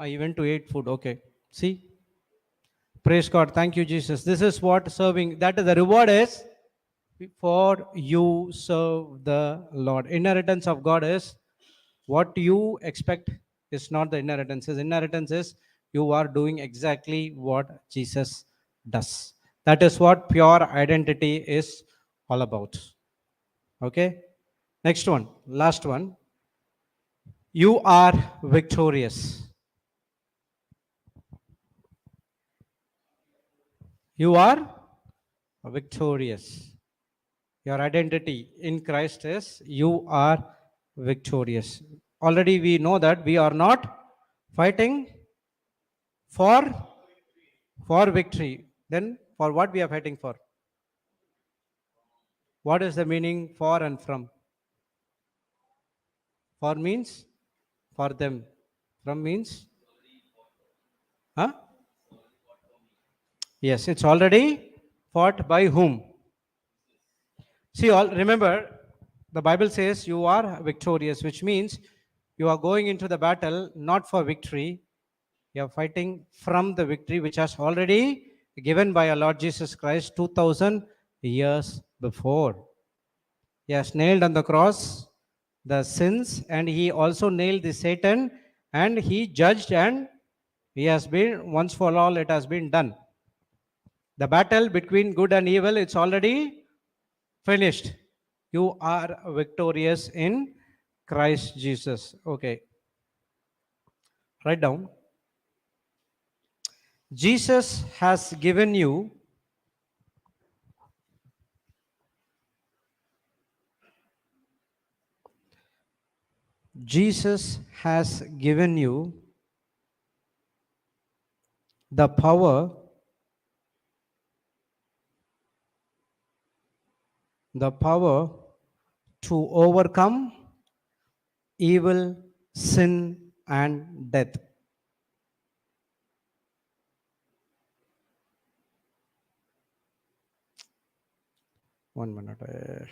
He went to eat food. Okay. See? Praise God. Thank you, Jesus. This is what serving, that is the reward is for you serve the Lord. Inheritance of God is what you expect is not the inheritance. His inheritance is you are doing exactly what Jesus does. That is what pure identity is all about. Okay? Next one, last one. You are victorious. You are victorious. Your identity in Christ is you are victorious. Already we know that we are not fighting for victory. Then for what we are fighting for? What is the meaning for and from? For means for them. From means? Huh? Yes, it's already fought by whom? See, all remember, the Bible says you are victorious, which means you are going into the battle not for victory. You are fighting from the victory which has already given by our Lord Jesus Christ 2000 years before. He has nailed on the cross the sins, and he also nailed the Satan, and he judged, and he has been once for all, it has been done. The battle between good and evil, it's already finished. You are victorious in Christ Jesus. Okay. Write down. Jesus has given you Jesus has given you the power to overcome evil, sin, and death. One minute. This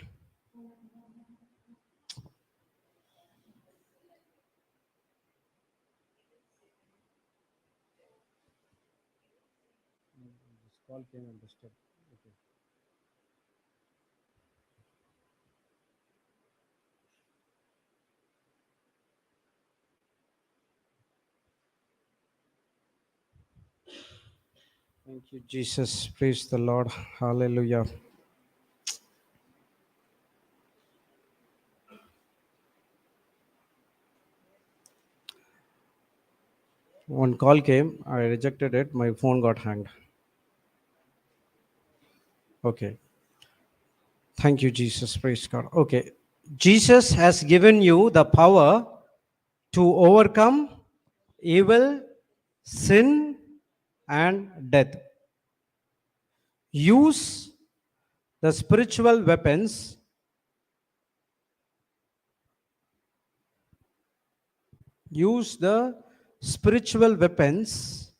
call came and disturbed. Okay. Thank you, Jesus. Praise the Lord. Hallelujah. One call came, I rejected it, my phone got hanged. Okay. Thank you, Jesus. Praise God. Okay. Jesus has given you the power to overcome evil, sin, and death. Use the spiritual weapons. Use the spiritual weapons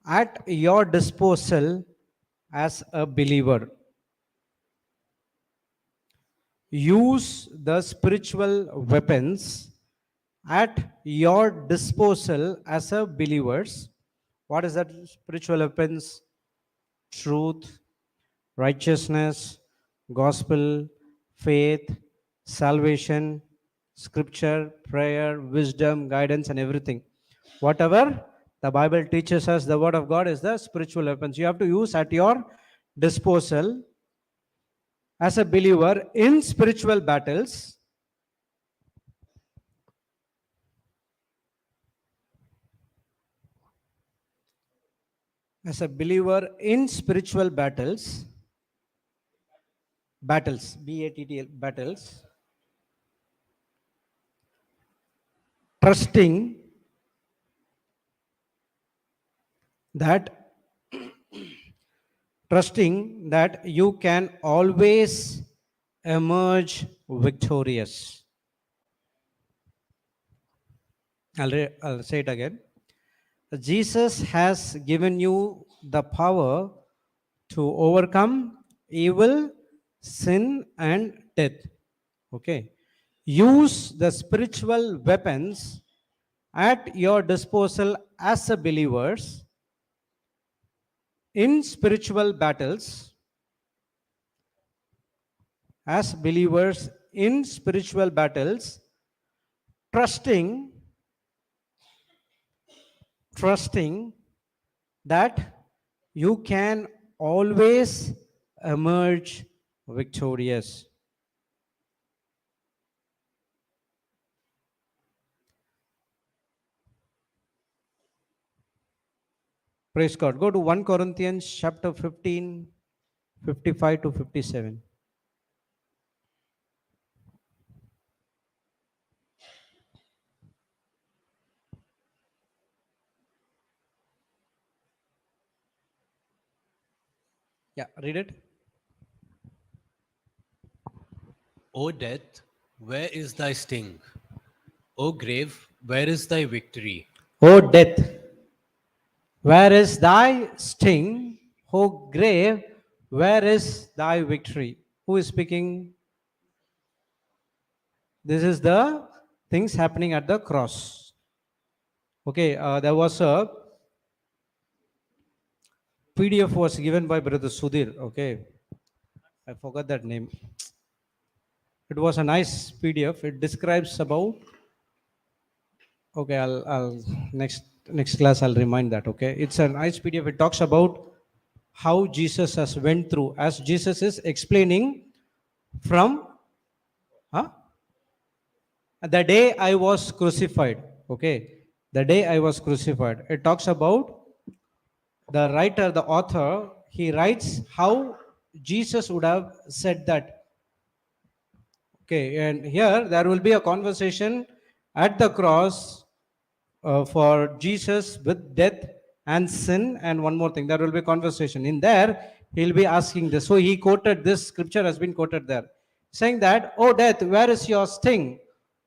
at your disposal as a believer. Use the spiritual weapons at your disposal as a believers. What is that spiritual weapons? Truth, righteousness, gospel, faith, salvation, scripture, prayer, wisdom, guidance, and everything. Whatever the Bible teaches us, the word of God is the spiritual weapons. You have to use at your disposal as a believer in spiritual battles. As a believer in spiritual battles, B-A-T-T-L, battles, trusting that you can always emerge victorious. I'll say it again. Jesus has given you the power to overcome evil, sin, and death. Okay. Use the spiritual weapons at your disposal as a believers in spiritual battles, as believers in spiritual battles, trusting that you can always emerge victorious. Praise God. Go to 1 Corinthians chapter 15, 55 to 57. Yeah, read it. O death, where is thy sting? O grave, where is thy victory? O death, where is thy sting? O grave, where is thy victory? Who is speaking? This is the things happening at the cross. Okay, there was a PDF was given by Brother Sudhir. Okay, I forgot that name. It was a nice PDF. It describes about. Okay, I'll next class I'll remind that. Okay, it's a nice PDF. It talks about how Jesus has went through, as Jesus is explaining from the day I was crucified. Okay, the day I was crucified. It talks about the writer, the author. He writes how Jesus would have said that. Okay, and here there will be a conversation at the cross for Jesus with death and sin, and one more thing, there will be a conversation. In there, he'll be asking this. So he quoted this scripture, has been quoted there, saying that, "O death, where is your sting?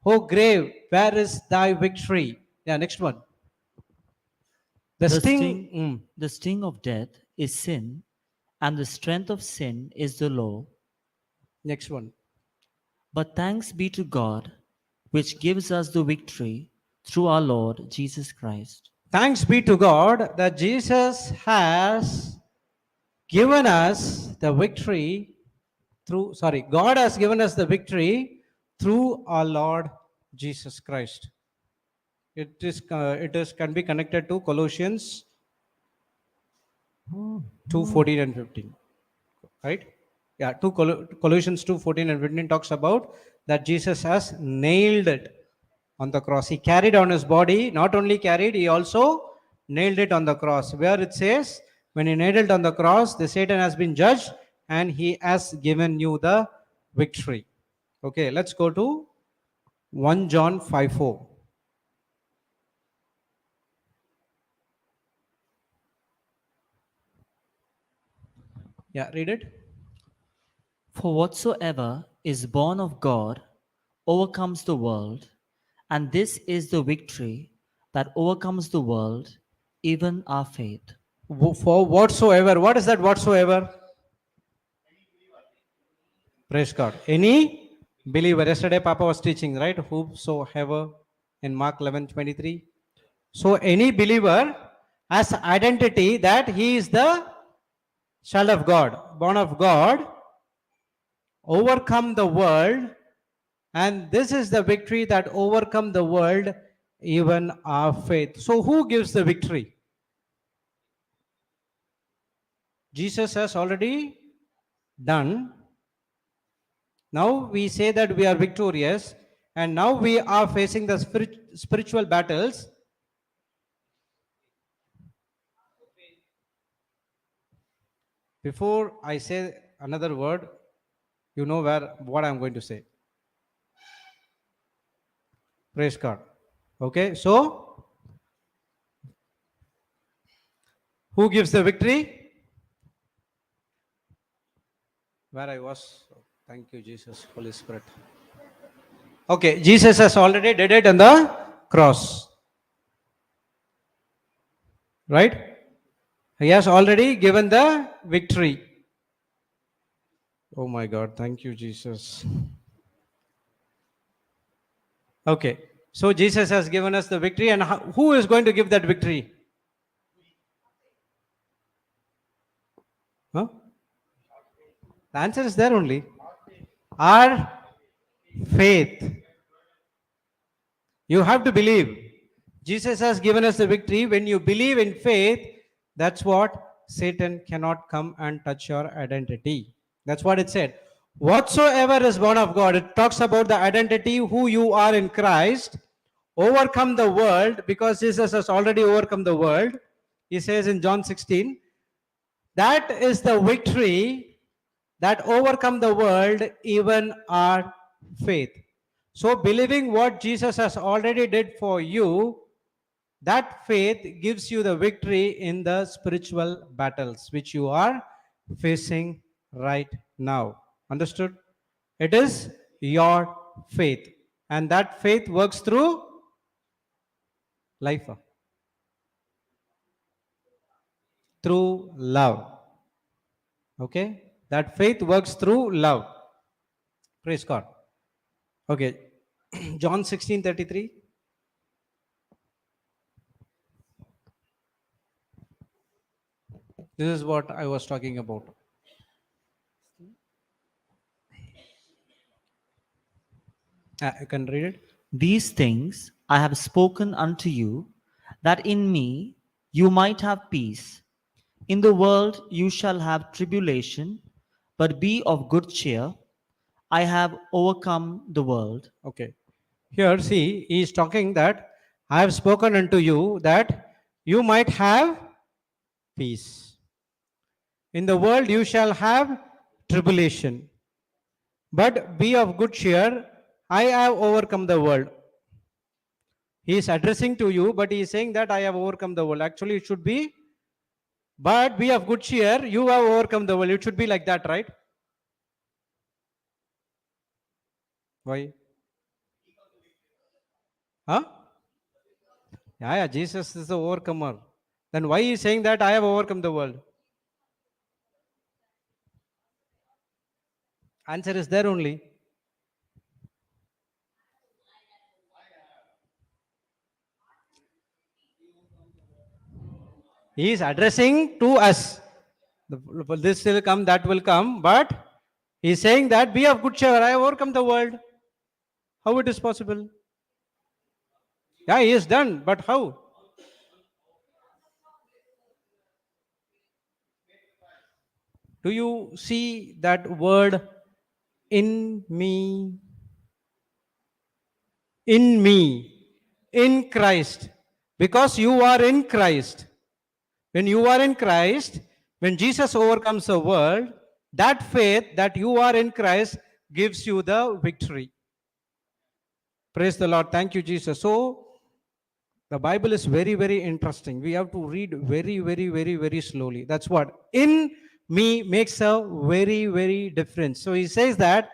O grave, where is thy victory?" Yeah, next one. The sting. The sting of death is sin, and the strength of sin is the law. Next one. But thanks be to God, which gives us the victory through our Lord Jesus Christ. Thanks be to God that Jesus has given us the victory God has given us the victory through our Lord Jesus Christ. It can be connected to Colossians 2:14 and 15. Right? Yeah, Colossians 2:14 and 15 talks about that Jesus has nailed it on the cross. He carried on his body, not only carried, he also nailed it on the cross. Where it says, when he nailed it on the cross, the Satan has been judged and he has given you the victory. Okay, let's go to 1 John 5:4. Yeah, read it. For whatsoever is born of God overcomes the world, and this is the victory that overcomes the world, even our faith. For whatsoever. What is that whatsoever? Praise God. Any believer. Yesterday Papa was teaching, right? Whosoever in Mark 11:23. So any believer has identity that he is the child of God, born of God, overcome the world, and this is the victory that overcome the world, even our faith. So who gives the victory? Jesus has already done. Now we say that we are victorious, and now we are facing the spiritual battles. Before I say another word, you know what I'm going to say. Praise God. Okay, so who gives the victory? Where I was. Thank you, Jesus, Holy Spirit. Okay, Jesus has already did it on the cross. Right? He has already given the victory. Oh my God, thank you, Jesus. Okay, so Jesus has given us the victory, and who is going to give that victory? Huh? The answer is there only. Our faith. You have to believe. Jesus has given us the victory. When you believe in faith, that's what Satan cannot come and touch your identity. That's what it said. Whatsoever is born of God, it talks about the identity, who you are in Christ. Overcome the world, because Jesus has already overcome the world. He says in John 16, that is the victory that overcome the world, even our faith. So believing what Jesus has already did for you, that faith gives you the victory in the spiritual battles which you are facing right now. Understood? It is your faith, and that faith works through life, through love. Okay, that faith works through love. Praise God. Okay, John 16:33. This is what I was talking about. You can read it. These things I have spoken unto you, that in me you might have peace. In the world you shall have tribulation, but be of good cheer. I have overcome the world. Okay. Here, see, he is talking that I have spoken unto you that you might have peace. In the world you shall have tribulation, but be of good cheer. I have overcome the world. He is addressing to you, but he is saying that I have overcome the world. Actually, it should be, but be of good cheer. You have overcome the world. It should be like that, right? Why? Huh? Yeah, Jesus is the overcomer. Then why is he saying that I have overcome the world? Answer is there only. He is addressing to us. This will come, that will come, but he is saying that be of good cheer. I have overcome the world. How it is possible? Yeah, he is done, but how? Do you see that word in me? In me, in Christ. Because you are in Christ. When you are in Christ, when Jesus overcomes the world, that faith that you are in Christ gives you the victory. Praise the Lord. Thank you, Jesus. So, the Bible is very, very interesting. We have to read very, very, very, very slowly. That's what in me makes a very, very difference. So, he says that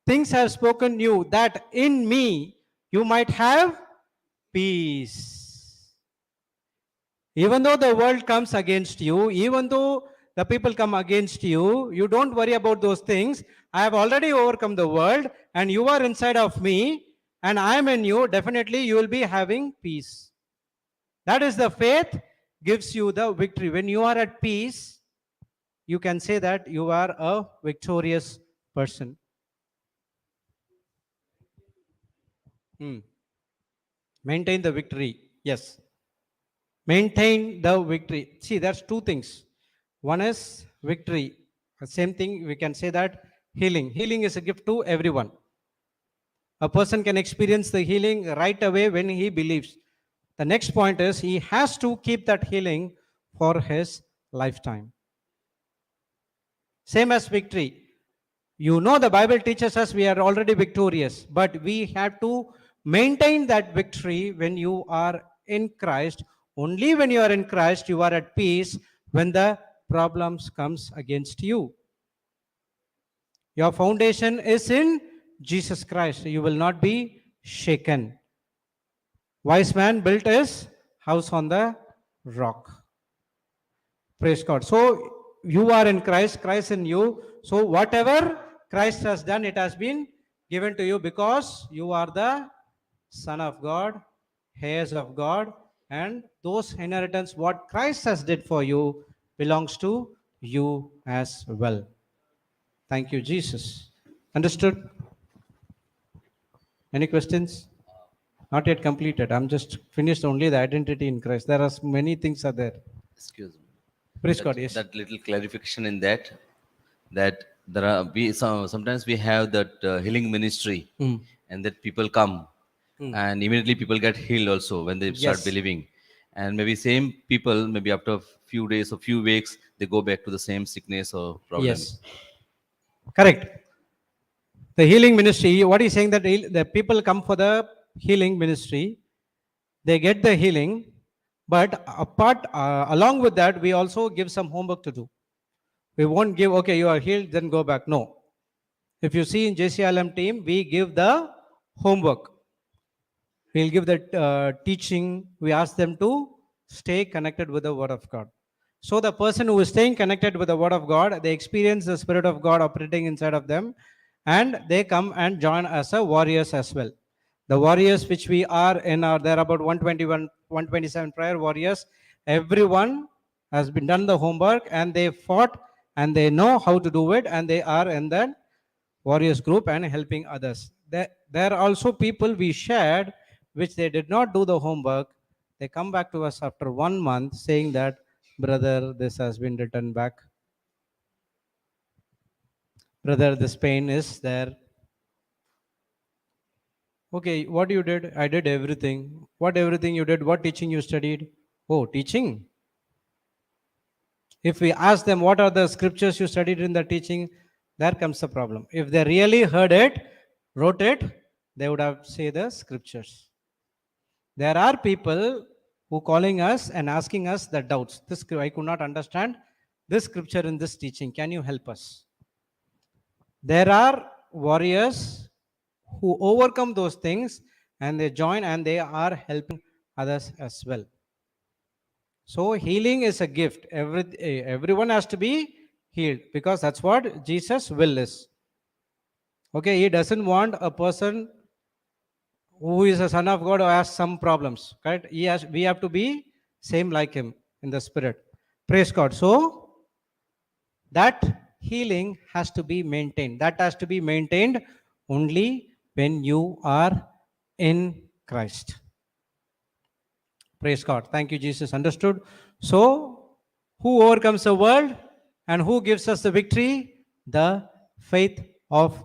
things have spoken you, that in me you might have peace. Even though the world comes against you, even though the people come against you, you don't worry about those things. I have already overcome the world, and you are inside of me, and I am in you. Definitely, you will be having peace. That is the faith gives you the victory. When you are at peace, you can say that you are a victorious person. Maintain the victory. Yes. Maintain the victory. See, that's two things. One is victory. Same thing, we can say that healing. Healing is a gift to everyone. A person can experience the healing right away when he believes. The next point is he has to keep that healing for his lifetime. Same as victory. You know, the Bible teaches us we are already victorious, but we have to maintain that victory when you are in Christ. Only when you are in Christ, you are at peace when the problems comes against you. Your foundation is in Jesus Christ. You will not be shaken. Wise man built his house on the rock. Praise God. So you are in Christ, Christ in you. So whatever Christ has done, it has been given to you because you are the Son of God, heirs of God, and those inheritance what Christ has did for you belongs to you as well. Thank you, Jesus. Understood? Any questions? Not yet completed. I'm just finished only the identity in Christ. There are many things are there. Excuse me. Praise God. Yes. That little clarification in that there are sometimes we have that healing ministry, and that people come and immediately people get healed also when they start Yes. believing, and maybe same people maybe after a few days or few weeks they go back to the same sickness or problem. Yes. Correct. The healing ministry, what he's saying that the people come for the healing ministry, they get the healing, but along with that, we also give some homework to do. We won't give, okay, you are healed, then go back. No. If you see in JCILM team, we give the homework. We'll give the teaching. We ask them to stay connected with the Word of God. So the person who is staying connected with the Word of God, they experience the Spirit of God operating inside of them, and they come and join as a warriors as well. The warriors which we are in are there about 121, 127 prayer warriors. Everyone has been done the homework and they fought and they know how to do it, and they are in that warriors group and helping others. There are also people we shared which they did not do the homework. They come back to us after 1 month saying that, brother, this has been written back. Brother, this pain is there. Okay, what you did? I did everything. What everything you did? What teaching you studied? Oh, teaching. If we ask them what are the scriptures you studied in the teaching, there comes the problem. If they really heard it, wrote it, they would have said the scriptures. There are people who calling us and asking us the doubts. This I could not understand this scripture in this teaching. Can you help us? There are warriors who overcome those things and they join and they are helping others as well. So healing is a gift. Everyone has to be healed because that's what Jesus' will is. Okay, he doesn't want a person who is a son of God who has some problems. Correct? We have to be same like him in the spirit. Praise God. So that healing has to be maintained. That has to be maintained only when you are in Christ. Praise God. Thank you, Jesus. Understood? So, who overcomes the world and who gives us the victory? The faith of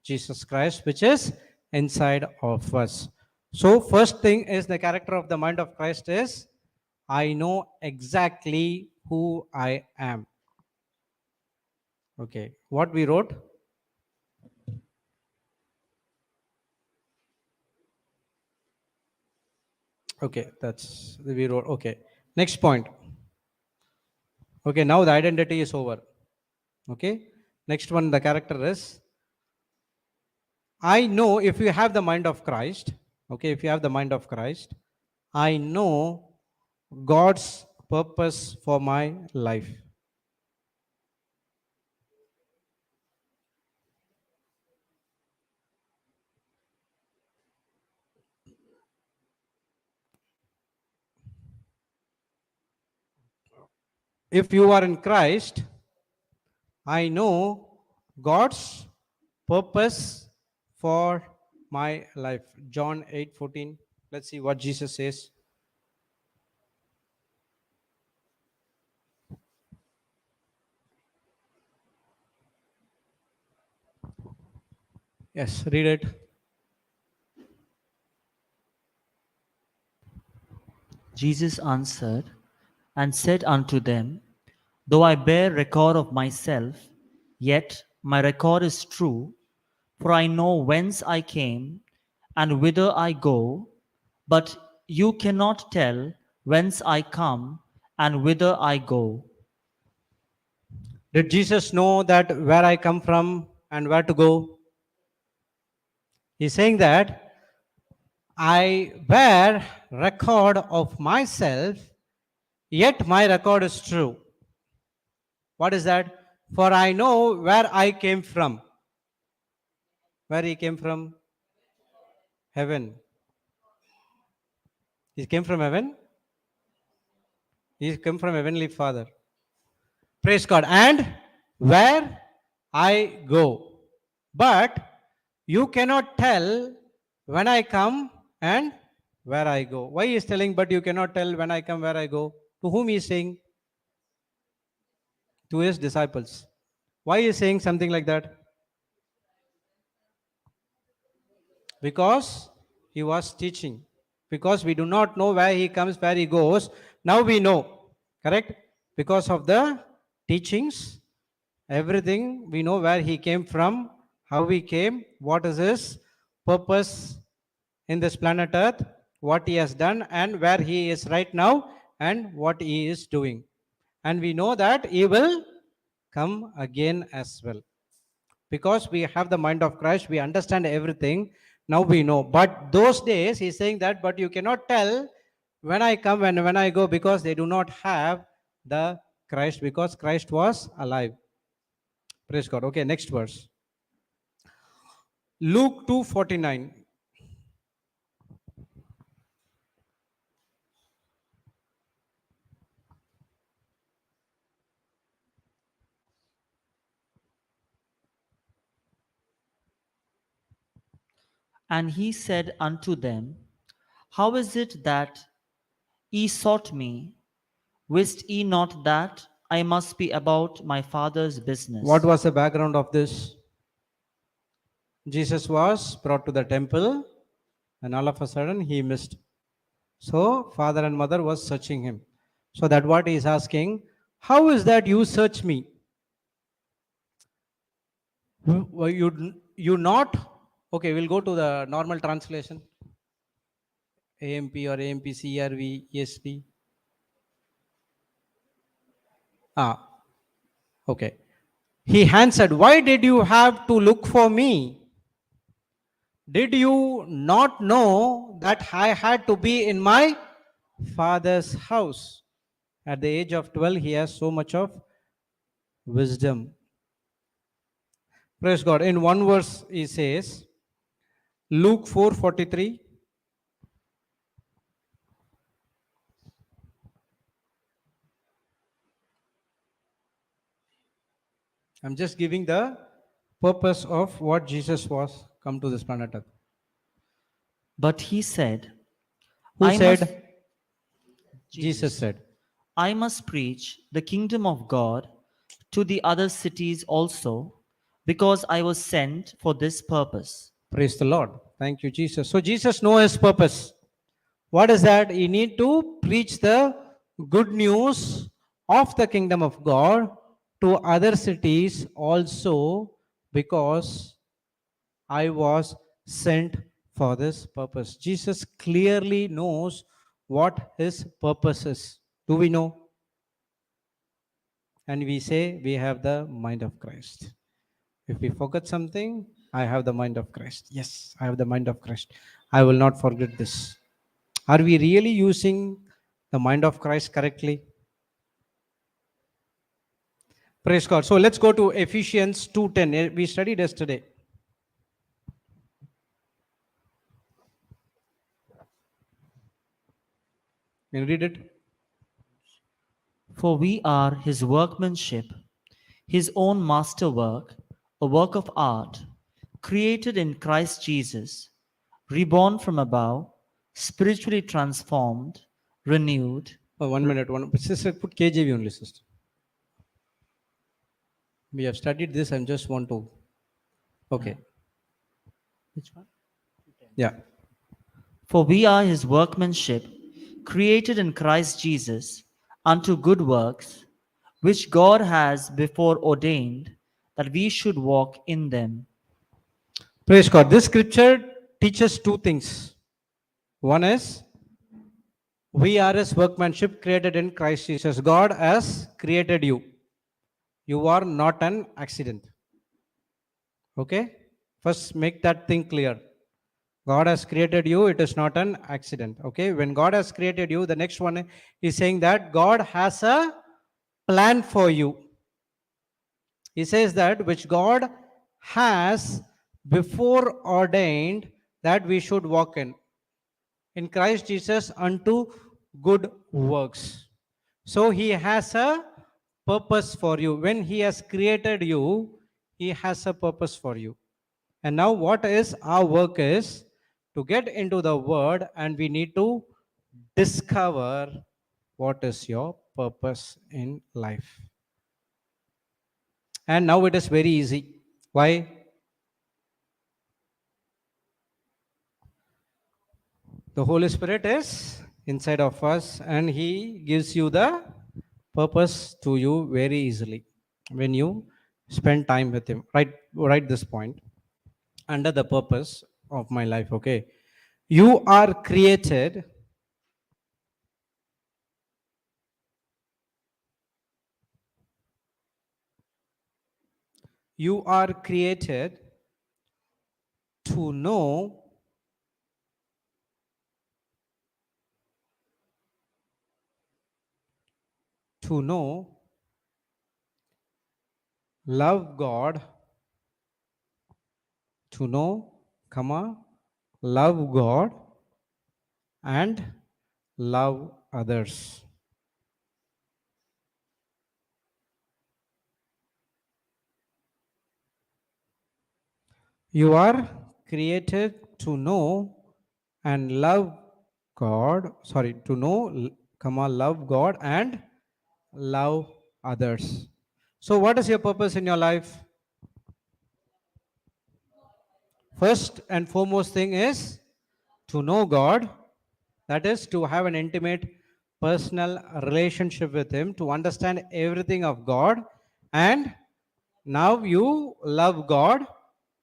Jesus Christ, which is inside of us. So, first thing is the character of the mind of Christ is, I know exactly who I am. Okay, what we wrote? Okay, that's we wrote. Okay, next point. Okay, now the identity is over. Okay, next one, the character is, I know if you have the mind of Christ, okay, if you have the mind of Christ, I know God's purpose for my life. If you are in Christ, I know God's purpose for my life. John 8:14. Let's see what Jesus says. Yes, read it. Jesus answered and said unto them, Though I bear record of myself, yet my record is true, for I know whence I came and whither I go, but you cannot tell whence I come and whither I go. Did Jesus know that where I come from and where to go? He's saying that I bear record of myself, yet my record is true. What is that? For I know where I came from. Where he came from? Heaven. He came from heaven. He came from Heavenly Father. Praise God. And where I go. But you cannot tell when I come and where I go. Why he is telling, but you cannot tell when I come, where I go? To whom he is saying? To his disciples. Why he is saying something like that? Because he was teaching. Because we do not know where he comes, where he goes. Now we know. Correct? Because of the teachings, everything we know where he came from, how he came, what is his purpose in this planet Earth, what he has done, and where he is right now, and what he is doing. And we know that he will come again as well. Because we have the mind of Christ, we understand everything. Now we know. But those days, he's saying that, but you cannot tell when I come and when I go, because they do not have the Christ, because Christ was alive. Praise God. Okay, next verse. Luke 2:49. And he said unto them, How is it that ye sought me? Wist ye not that I must be about my Father's business? What was the background of this? Jesus was brought to the temple, and all of a sudden he missed. So father and mother was searching him. So that what he is asking, how is that you search me? You not? Okay, we'll go to the normal translation. AMP or AMP, CRV, ESV. Okay. He answered, why did you have to look for me? Did you not know that I had to be in my Father's house? At the age of 12, he has so much of wisdom. Praise God. In one verse, he says, Luke 4:43. I'm just giving the purpose of what Jesus was come to this planet Earth. But he said, Who I said? must- Jesus said. I must preach the kingdom of God to the other cities also, because I was sent for this purpose. Praise the Lord. Thank you, Jesus. So Jesus knows his purpose. What is that? He need to preach the good news of the kingdom of God to other cities also, because I was sent for this purpose. Jesus clearly knows what his purpose is. Do we know? And we say we have the mind of Christ. If we forget something, I have the mind of Christ. Yes, I have the mind of Christ. I will not forget this. Are we really using the mind of Christ correctly? Praise God. So let's go to Ephesians 2:10. We studied yesterday. Can you read it? For we are his workmanship, his own masterwork, a work of art, created in Christ Jesus, reborn from above, spiritually transformed, renewed. Oh, 1 minute. Sister, put KJV only, sister. We have studied this and just want to. Okay. Which one? Yeah. For we are his workmanship, created in Christ Jesus, unto good works, which God has before ordained that we should walk in them. Praise God. This scripture teaches two things. One is, we are his workmanship created in Christ Jesus. God has created you. You are not an accident. Okay? First, make that thing clear. God has created you, it is not an accident. Okay? When God has created you, the next one is saying that God has a plan for you. He says that which God has before ordained that we should walk in Christ Jesus unto good works. So he has a purpose for you. When he has created you, he has a purpose for you. And now what is our work is to get into the word, and we need to discover what is your purpose in life. And now it is very easy. Why? The Holy Spirit is inside of us, and he gives you the purpose to you very easily when you spend time with him. Write this point under the purpose of my life. Okay, you are created to know love God, to know, love God and love others. You are created to know and love God, to know, love God and love others. So what is your purpose in your life? First and foremost thing is to know God, that is to have an intimate personal relationship with him, to understand everything of God, and now you love God,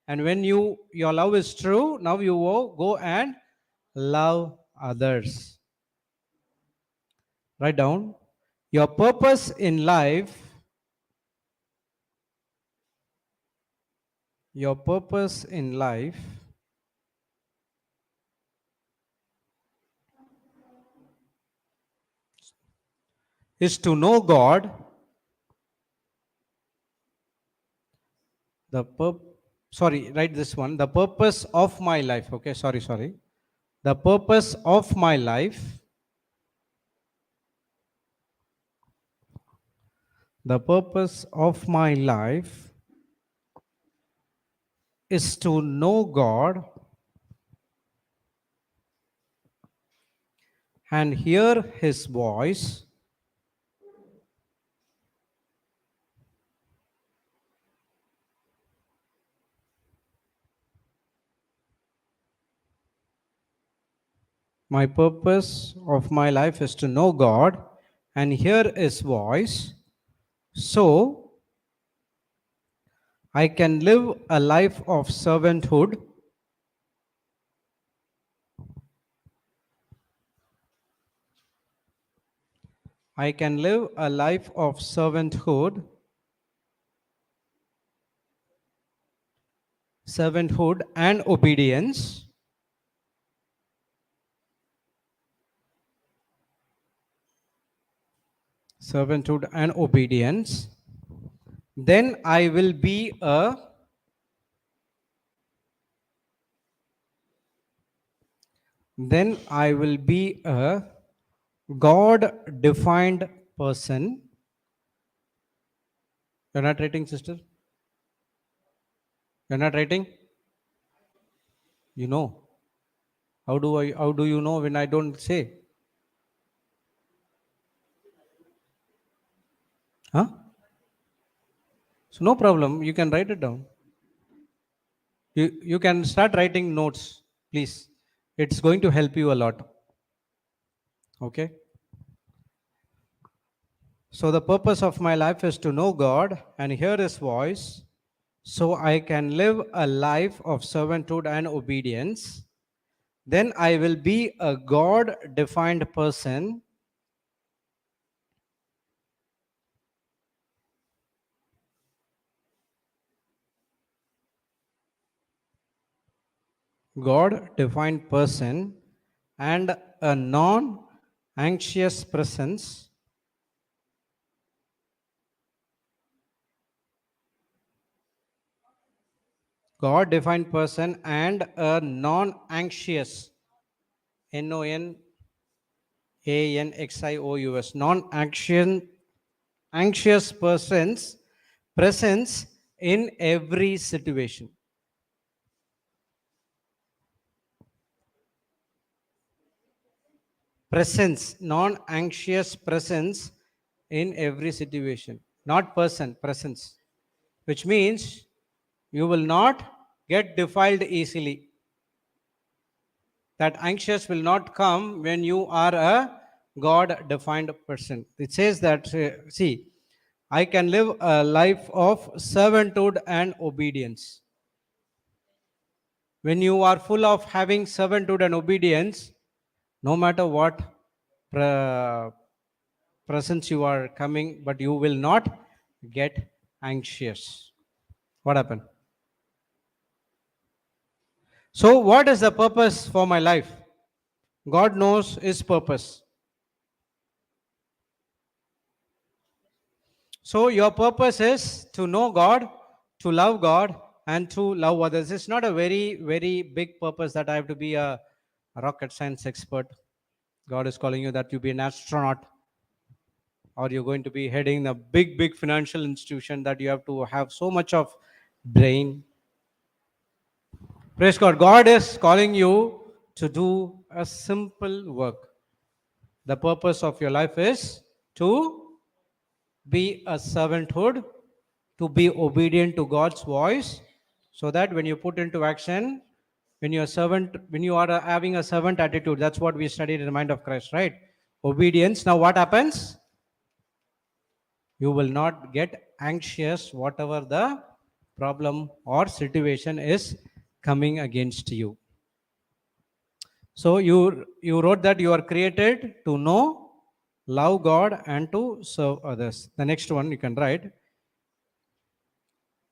and when your love is true, now you go and love others. Write down your purpose in life. Your purpose in life is to know God. Write this one. The purpose of my life. Okay, sorry. The purpose of my life. The purpose of my life is to know God and hear his voice My purpose of my life is to know God and hear his voice so I can live a life of servanthood. I can live a life of servanthood and obedience. Servanthood and obedience then I will be a God defined person. You're not writing, sister? You're not writing? You know. How do you know when I don't say? Huh? So no problem. You can write it down. You can start writing notes, please. It's going to help you a lot. Okay? So the purpose of my life is to know God and hear his voice so I can live a life of servanthood and obedience. Then I will be a God defined person. God defined person and a non anxious presence. God defined person and a non anxious, NONANXIOUS, non anxious person's presence in every situation. Presence, non anxious presence in every situation. Not person, presence. Which means you will not get defiled easily. That anxious will not come when you are a God defined person. It says that, see, I can live a life of servanthood and obedience. When you are full of having servanthood and obedience, no matter what presence you are coming, but you will not get anxious. What happened? So, what is the purpose for my life? God knows his purpose. So, your purpose is to know God, to love God, and to love others. It's not a very, very big purpose that I have to be a rocket science expert. God is calling you that you be an astronaut, or you're going to be heading a big, big financial institution that you have to have so much of brain. Praise God. God is calling you to do a simple work. The purpose of your life is to be a servanthood, to be obedient to God's voice, so that when you put into action, when you are having a servant attitude, that's what we studied in the mind of Christ, right? Obedience. Now what happens? You will not get anxious whatever the problem or situation is coming against you. So you wrote that you are created to know, love God, and to serve others. The next one you can write.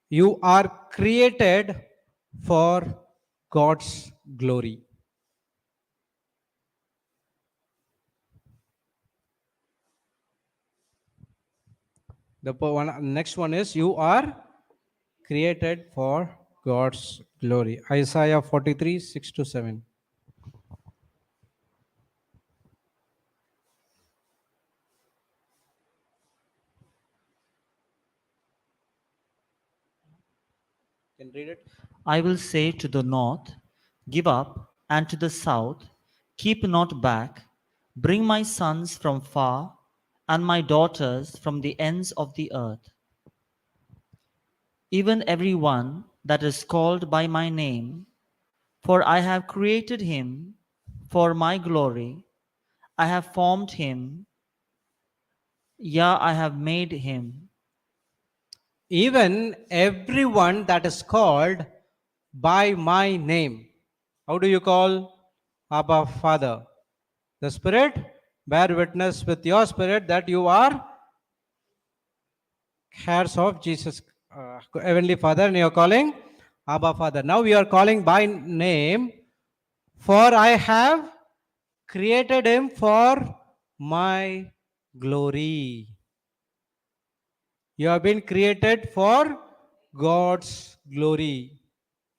You are created for God's glory. Next one is you are created for God's glory. Isaiah 43, 6 to 7. Can read it? I will say to the north, give up, and to the south, keep not back. Bring my sons from far, and my daughters from the ends of the earth. Even every one that is called by my name, for I have created him for my glory. I have formed him, yeah, I have made him. Even everyone that is called by my name. How do you call Abba Father? The Spirit bear witness with your spirit that you are heirs of Jesus, Heavenly Father, and you are calling Abba Father. Now we are calling by name, for I have created him for my glory. You have been created for God's glory.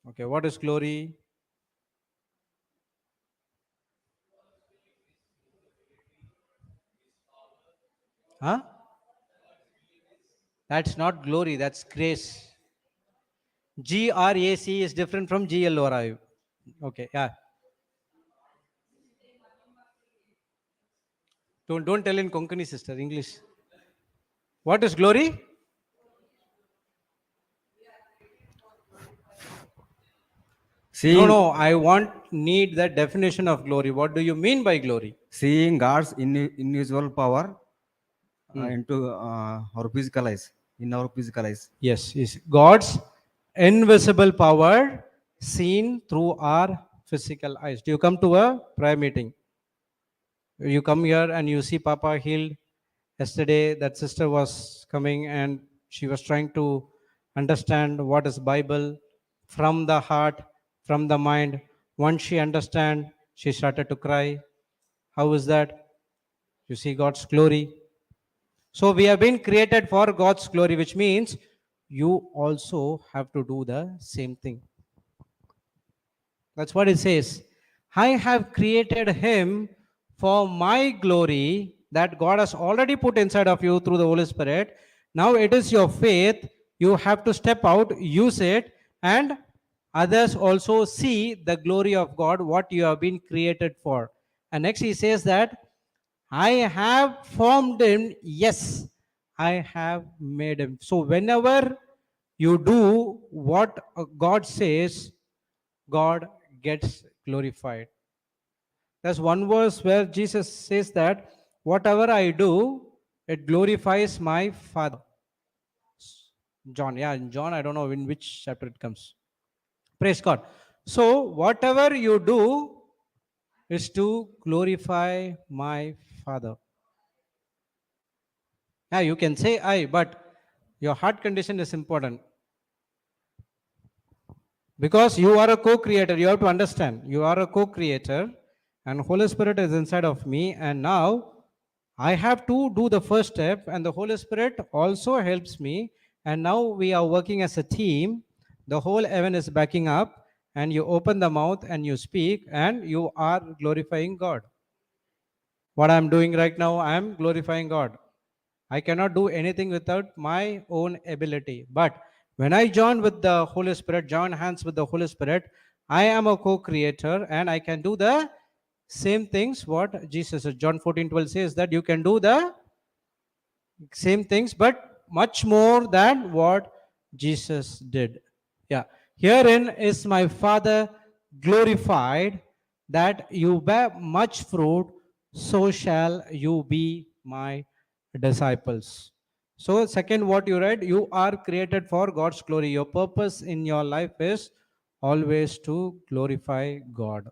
Okay, what is glory? Huh? That's not glory, that's grace. GRAC is different from GLORI. Okay, yeah. Don't tell in Konkani, sister, English. What is glory? Seeing, No, I need the definition of glory. What do you mean by glory? seeing God's invisible power into our physical eyes, in our physical eyes. Yes, is God's invisible power seen through our physical eyes. Do you come to a prayer meeting? You come here and you see Papa healed. Yesterday, that sister was coming and she was trying to understand what is Bible from the heart, from the mind. Once she understand, she started to cry. How is that? You see God's glory. So we have been created for God's glory, which means you also have to do the same thing. That's what it says. I have created him for my glory that God has already put inside of you through the Holy Spirit. Now it is your faith. You have to step out, use it, and others also see the glory of God, what you have been created for. And next he says that I have formed him. Yes, I have made him. So whenever you do what God says, God gets glorified. There's one verse where Jesus says that whatever I do, it glorifies my Father. John, yeah, in John, I don't know in which chapter it comes. Praise God. So whatever you do is to glorify my Father. Yeah, you can say I, but your heart condition is important. Because you are a co-creator, you have to understand. You are a co-creator and Holy Spirit is inside of me, and now I have to do the first step and the Holy Spirit also helps me, and now we are working as a team. The whole heaven is backing up and you open the mouth and you speak and you are glorifying God. What I'm doing right now, I'm glorifying God. I cannot do anything without my own ability. But when I join with the Holy Spirit, join hands with the Holy Spirit, I am a co-creator and I can do the same things what Jesus said. John 14:12 says that you can do the same things, but much more than what Jesus did. Yeah. Herein is my Father glorified, that you bear much fruit, so shall you be my disciples. So, second, what you read, you are created for God's glory. Your purpose in your life is always to glorify God.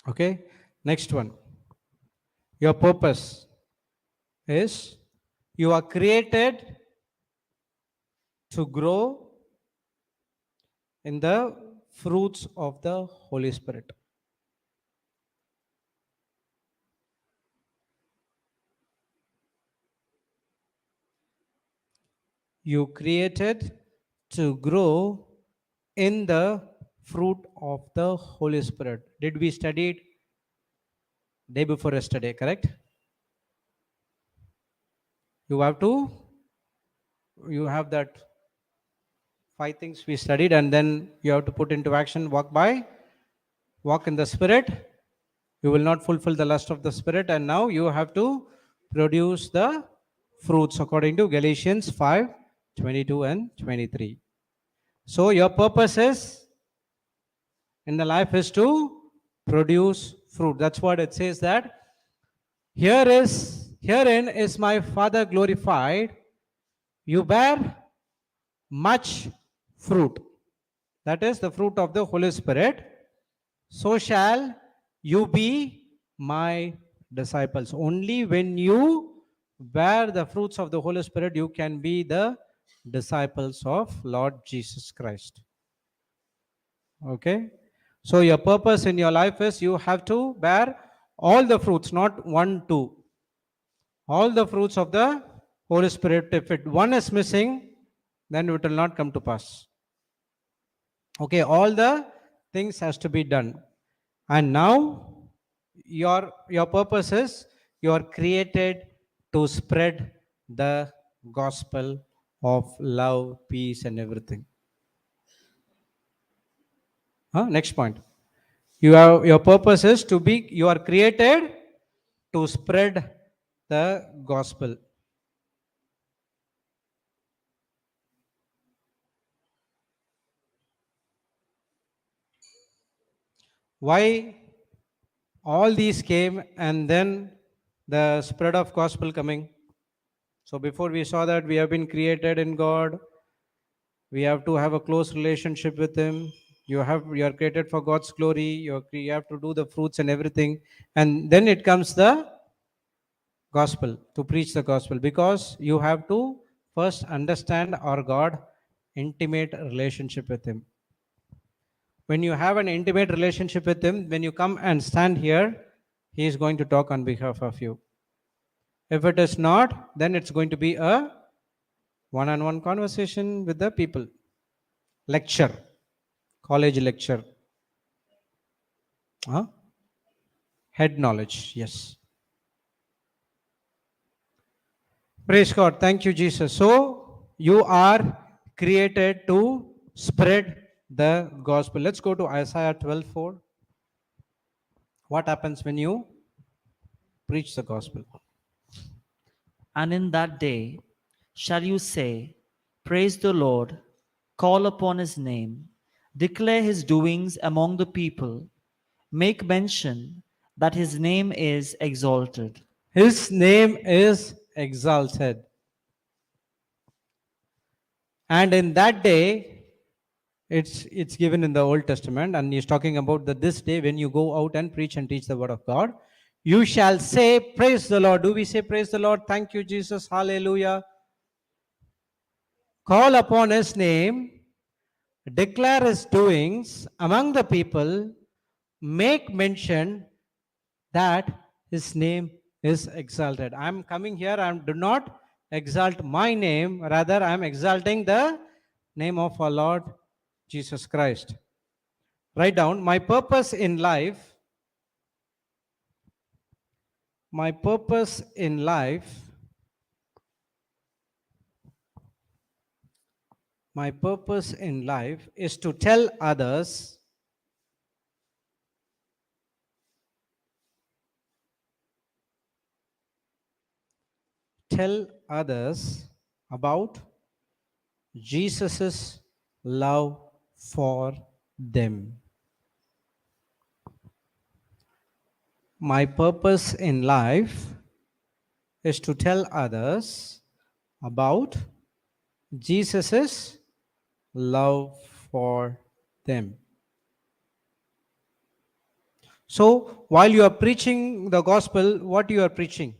Okay, next one. Your purpose is you are created to grow in the fruits of the Holy Spirit. You created to grow in the fruit of the Holy Spirit. Did we study it day before yesterday, correct? You have that 5 things we studied, and then you have to put into action. Walk in the Spirit. You will not fulfill the lust of the Spirit, and now you have to produce the fruits according to Galatians 5:22 and 23. So your purpose is in the life is to produce fruit. That's what it says, that herein is my Father glorified, you bear much fruit. That is the fruit of the Holy Spirit. So shall you be my disciples. Only when you bear the fruits of the Holy Spirit, you can be the disciples of Lord Jesus Christ. Okay? So your purpose in your life is you have to bear All the fruits, not one, two. All the fruits of the Holy Spirit, if one is missing, then it will not come to pass. Okay, all the things has to be done. And now your purpose is you are created to spread the gospel of love, peace, and everything. Next point. Your purpose is you are created to spread the gospel. Why all these came and then the spread of gospel coming? So before we saw that we have been created in God, we have to have a close relationship with Him. You are created for God's glory. You have to do the fruits and everything, and then it comes the gospel, to preach the gospel, because you have to first understand our God, intimate relationship with Him. When you have an intimate relationship with Him, when you come and stand here, He is going to talk on behalf of you. If it is not, then it's going to be a one-on-one conversation with the people. Lecture, college lecture. Head knowledge, yes. Praise God. Thank you, Jesus. So you are created to spread the gospel. Let's go to Isaiah 12:4. What happens when you preach the gospel? And in that day shall you say, Praise the Lord, call upon his name, declare his doings among the people, make mention that his name is exalted. His name is exalted. And in that day, it's given in the Old Testament, and he's talking about that this day when you go out and preach and teach the word of God, you shall say, Praise the Lord. Do we say, Praise the Lord? Thank you, Jesus. Hallelujah. Call upon his name, declare his doings among the people, make mention that his name is exalted. I'm coming here, I do not exalt my name, rather I am exalting the name of our Lord Jesus Christ. Write down, my purpose in life, my purpose in life, my purpose in life is to tell others about Jesus' love for them. My purpose in life is to tell others about Jesus' love for them. So, while you are preaching the gospel, what you are preaching?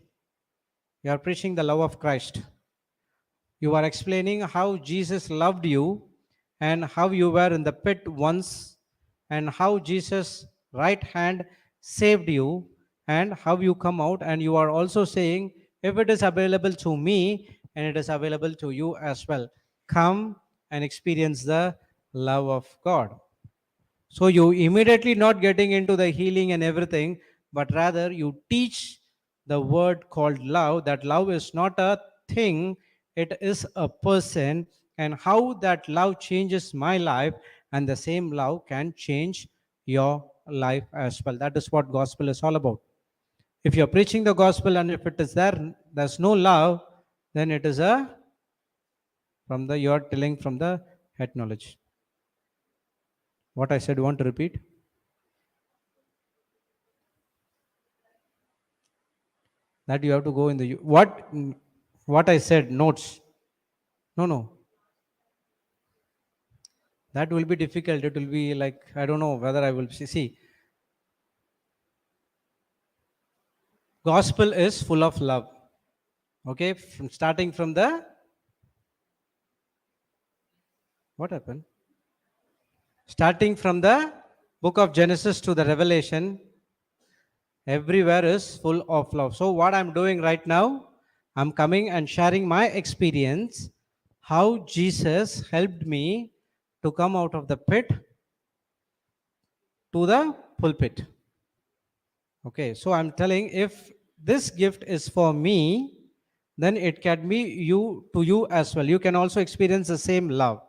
You are preaching the love of Christ. You are explaining how Jesus loved you and how you were in the pit once and how Jesus' right hand saved you and how you come out, and you are also saying, if it is available to me and it is available to you as well, come and experience the love of God. So you immediately not getting into the healing and everything, but rather you teach the word called love, that love is not a thing, it is a person, and how that love changes my life, and the same love can change your life as well. That is what gospel is all about. If you're preaching the gospel and if it is there's no love, then it is you're telling from the head knowledge. What I said, want to repeat? That you have to go in the what I said, notes. No. That will be difficult. It will be like, I don't know whether I will see. Gospel is full of love. Okay, starting from the what happened? Starting from the book of Genesis to the Revelation, Everywhere is full of love. So what I'm doing right now, I'm coming and sharing my experience, how Jesus helped me to come out of the pit to the pulpit. Okay, so I'm telling, if this gift is for me, then it can be you to you as well. You can also experience the same love.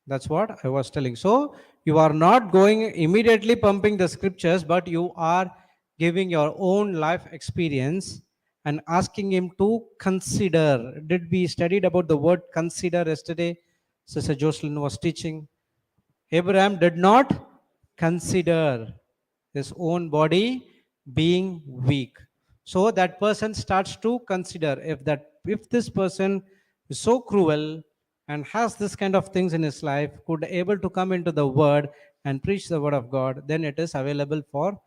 That's what I was telling. So you are not going immediately pumping the scriptures, but you are giving your own life experience and asking him to consider. Did we studied about the word consider yesterday? Sister Jocelyn was teaching. Abraham did not consider his own body being weak. So that person starts to consider, if this person is so cruel and has this kind of things in his life, could able to come into the word and preach the word of God, then it is available for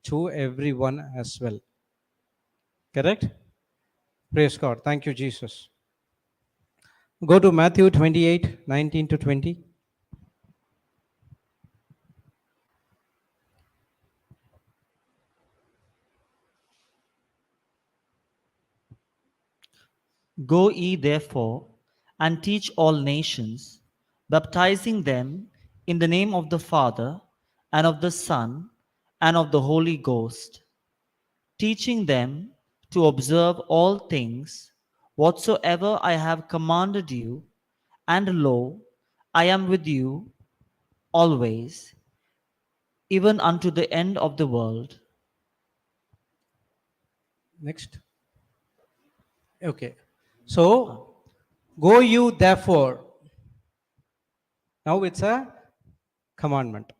to everyone as well. Correct? Praise God. Thank you, Jesus. Go to Matthew 28, 19 to 20. Go ye therefore and teach all nations, baptizing them in the name of the Father and of the Son and of the Holy Ghost, teaching them to observe all things whatsoever I have commanded you, and lo, I am with you always, even unto the end of the world. Next. Okay. So, go you therefore. Now it's a commandment.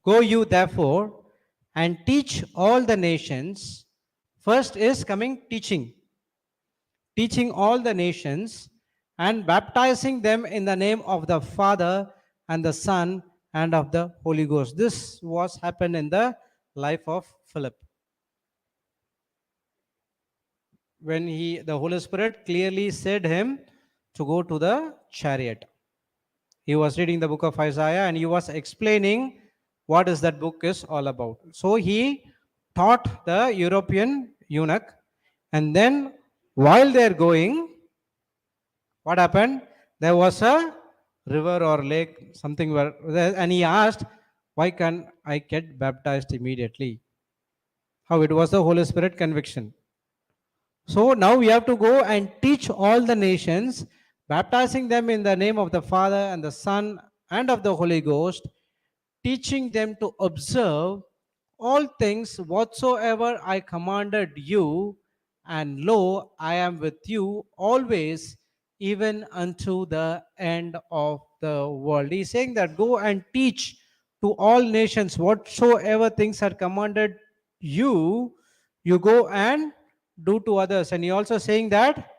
Go you therefore and teach all the nations. First is coming teaching. Teaching all the nations and baptizing them in the name of the Father and the Son and of the Holy Ghost. This was happened in the life of Philip. When the Holy Spirit clearly said him to go to the chariot. He was reading the book of Isaiah and he was explaining what is that book is all about. So he taught the European eunuch, and then while they're going, what happened? There was a river or lake, something where, and he asked, why can't I get baptized immediately? How it was the Holy Spirit conviction. So now we have to go and teach all the nations, baptizing them in the name of the Father and the Son and of the Holy Ghost, teaching them to observe all things whatsoever I commanded you, and lo, I am with you always, even unto the end of the world. He's saying that go and teach to all nations whatsoever things are commanded you, you go and do to others. And he also saying that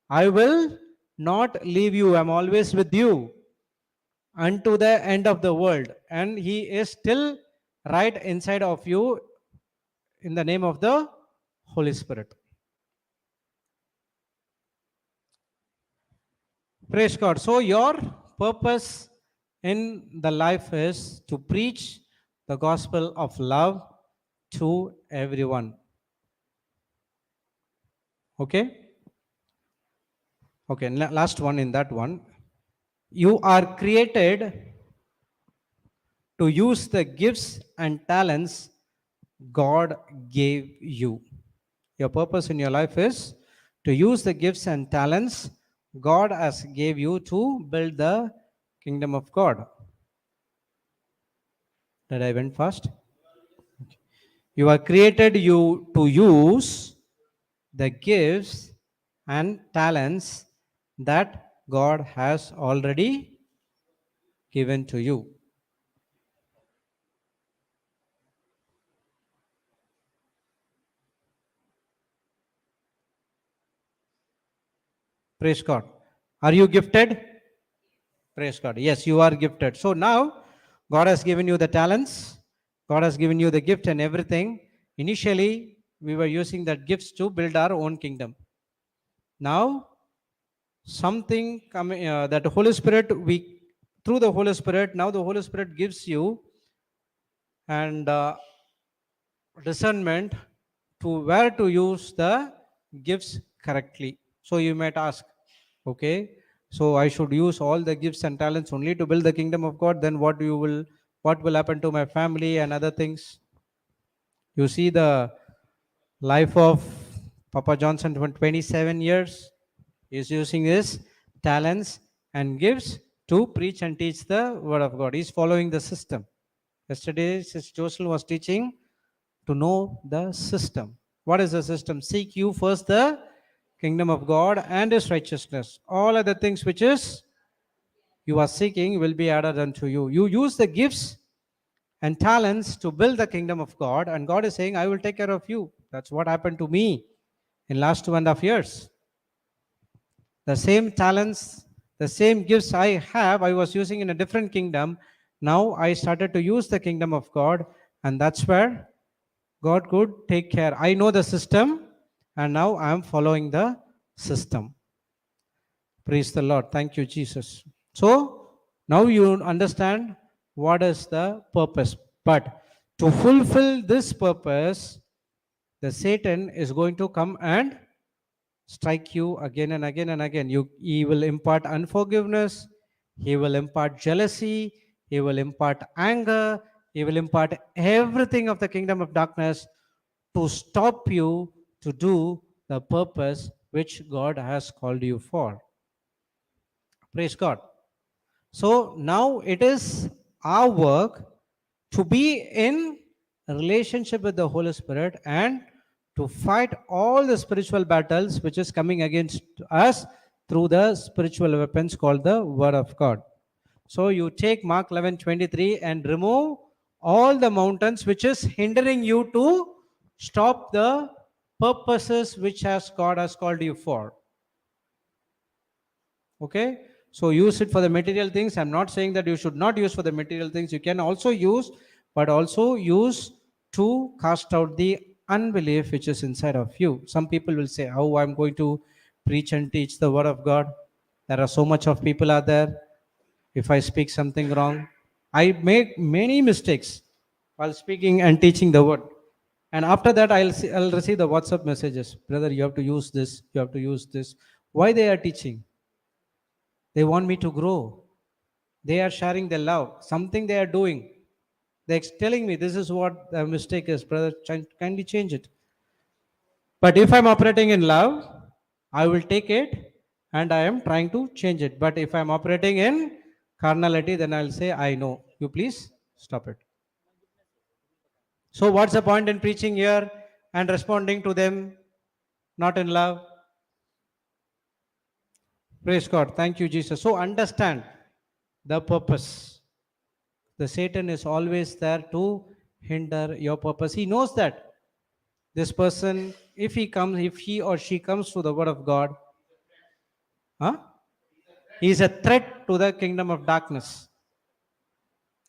I will not leave you, I'm always with you unto the end of the world. And he is still right inside of you in the name of the Holy Spirit. Praise God. So your purpose in the life is to preach the gospel of love to everyone. Okay? Okay, last one in that one. You are created to use the gifts and talents God gave you. Your purpose in your life is to use the gifts and talents God has gave you to build the kingdom of God. Did I went fast? Okay. You are created you to use the gifts and talents that God has already given to you. Praise God. Are you gifted? Praise God. Yes, you are gifted. So now God has given you the talents. God has given you the gift and everything. Initially, we were using that gifts to build our own kingdom. Now, something coming that the Holy Spirit, through the Holy Spirit, now the Holy Spirit gives you, and discernment to where to use the gifts correctly. So you might ask, okay, so I should use all the gifts and talents only to build the kingdom of God, then what will happen to my family and other things? You see the life of Papa Johnson for 27 years. He's using his talents and gifts to preach and teach the word of God. He's following the system. Yesterday, Sister Josel was teaching to know the system. What is the system? Seek you first the kingdom of God and his righteousness. All other things which is you are seeking will be added unto you. You use the gifts and talents to build the kingdom of God, and God is saying, I will take care of you. That's what happened to me in last 2.5 years. The same talents, the same gifts I have, I was using in a different kingdom. Now I started to use the kingdom of God, and that's where God could take care. I know the system, and now I am following the system. Praise the Lord. Thank you, Jesus. So now you understand what is the purpose. But to fulfill this purpose, the Satan is going to come and strike you again and again and again. He will impart unforgiveness, he will impart jealousy, he will impart anger, he will impart everything of the kingdom of darkness to stop you to do the purpose which God has called you for. Praise God. So now it is our work to be in a relationship with the Holy Spirit and to fight all the spiritual battles which is coming against us through the spiritual weapons called the Word of God. So you take Mark 11:23 and remove all the mountains which is hindering you to stop the purposes which God has called you for. Okay, so use it for the material things. I'm not saying that you should not use for the material things. You can also use, but also use to cast out the unbelief which is inside of you. Some people will say, oh, I'm going to preach and teach the word of God. There are so much of people out there. If I speak something wrong, I make many mistakes while speaking and teaching the word. And after that, I'll receive the WhatsApp messages. Brother, you have to use this. You have to use this. Why they are teaching? They want me to grow. They are sharing their love. Something they are doing. They're telling me this is what the mistake is. Brother, kindly change it. But if I'm operating in love, I will take it and I am trying to change it. But if I'm operating in carnality, then I'll say, I know. You please stop it. So what's the point in preaching here and responding to them not in love? Praise God. Thank you, Jesus. So understand the purpose. The Satan is always there to hinder your purpose. He knows that this person, if he or she comes to the word of God, he is a threat to the kingdom of darkness.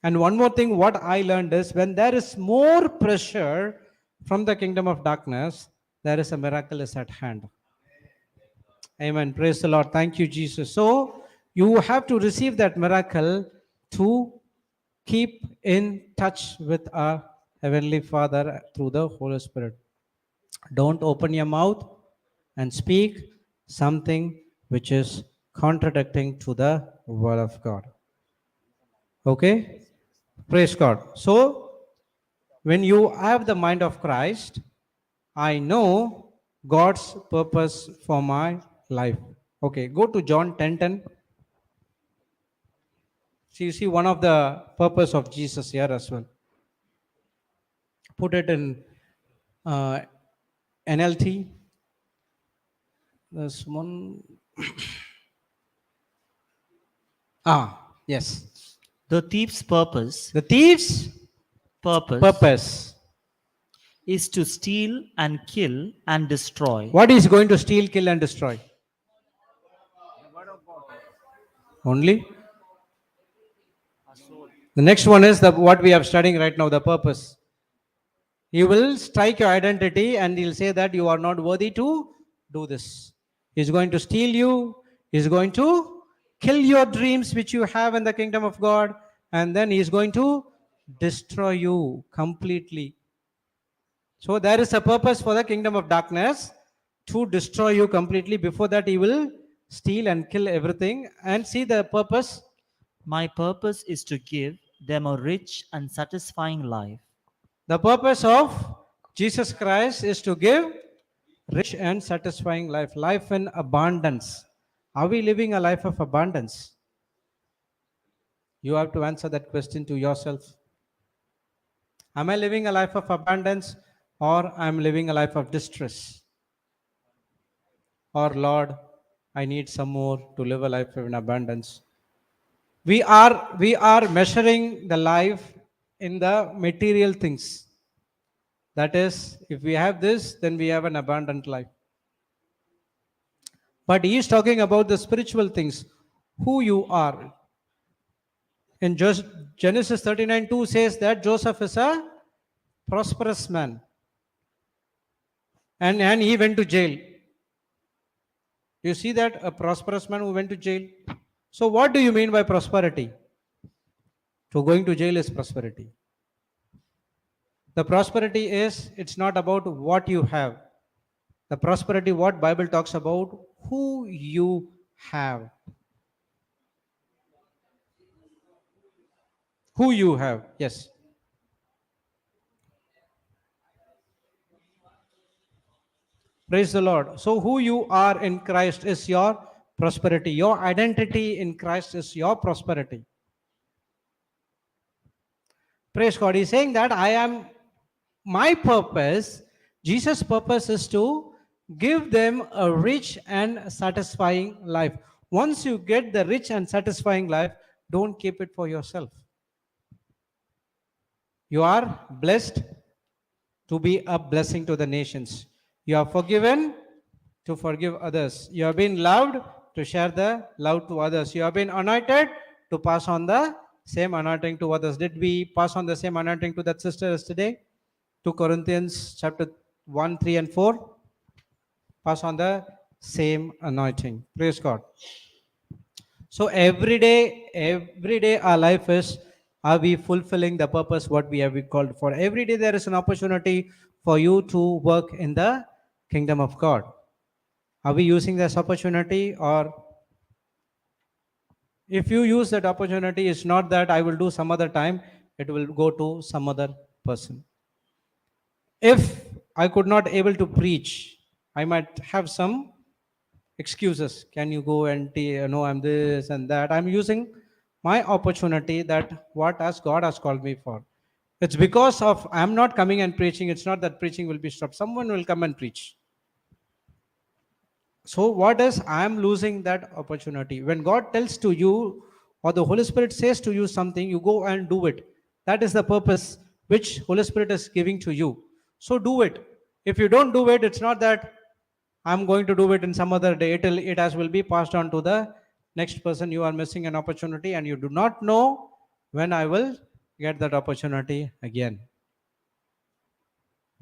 And one more thing, what I learned is when there is more pressure from the kingdom of darkness, there is a miracle is at hand. Amen. Praise the Lord. Thank you, Jesus. So you have to receive that miracle to keep in touch with our Heavenly Father through the Holy Spirit. Don't open your mouth and speak something which is contradicting to the Word of God. Okay? Praise God. So, when you have the mind of Christ, I know God's purpose for my life. Okay, go to John 10:10. So you see one of the purpose of Jesus here as well. Put it in NLT. There's one. Yes. The thief's purpose The thief's purpose. is to steal and kill and destroy. What is going to steal, kill, and destroy? Only. The next one is what we are studying right now, the purpose. He will strike your identity and he'll say that you are not worthy to do this. He's going to steal you. He's going to kill your dreams which you have in the kingdom of God. And then he's going to destroy you completely. So there is a purpose for the kingdom of darkness to destroy you completely. Before that, he will steal and kill everything. And see the purpose. My purpose is to give them a rich and satisfying life. The purpose of Jesus Christ is to give rich and satisfying life, life in abundance. Are we living a life of abundance? You have to answer that question to yourself. Am I living a life of abundance, or I'm living a life of distress? Or Lord, I need some more to live a life in abundance. We are measuring the life in the material things. That is, if we have this, then we have an abundant life. But he is talking about the spiritual things, who you are. In Genesis 39:2 says that Joseph is a prosperous man. And he went to jail. You see that? A prosperous man who went to jail. So what do you mean by prosperity? So going to jail is prosperity. The prosperity is, it's not about what you have. The prosperity, what Bible talks about, who you have. Who you have, yes. Praise the Lord. So who you are in Christ is your prosperity. Your identity in Christ is your prosperity. Praise God. He's saying that my purpose, Jesus' purpose is to give them a rich and satisfying life. Once you get the rich and satisfying life, don't keep it for yourself. You are blessed to be a blessing to the nations. You are forgiven to forgive others. You have been loved to share the love to others. You have been anointed to pass on the same anointing to others. Did we pass on the same anointing to that sister yesterday? 2 Corinthians chapter 1, 3 and 4. Pass on the same anointing. Praise God. So every day our life is, are we fulfilling the purpose what we have been called for? Every day there is an opportunity for you to work in the kingdom of God. Are we using this opportunity? Or if you use that opportunity, it's not that I will do some other time, it will go to some other person. If I could not able to preach, I might have some excuses. Can you go and no, I'm this and that. I'm using my opportunity, that what as God has called me for. It's because of I'm not coming and preaching. It's not that preaching will be stopped. Someone will come and preach. So what is, I'm losing that opportunity. When God tells to you, or the Holy Spirit says to you something, you go and do it. That is the purpose which Holy Spirit is giving to you. So do it. If you don't do it, it's not that I'm going to do it in some other day. It will be passed on to the next person. You are missing an opportunity and you do not know when I will get that opportunity again.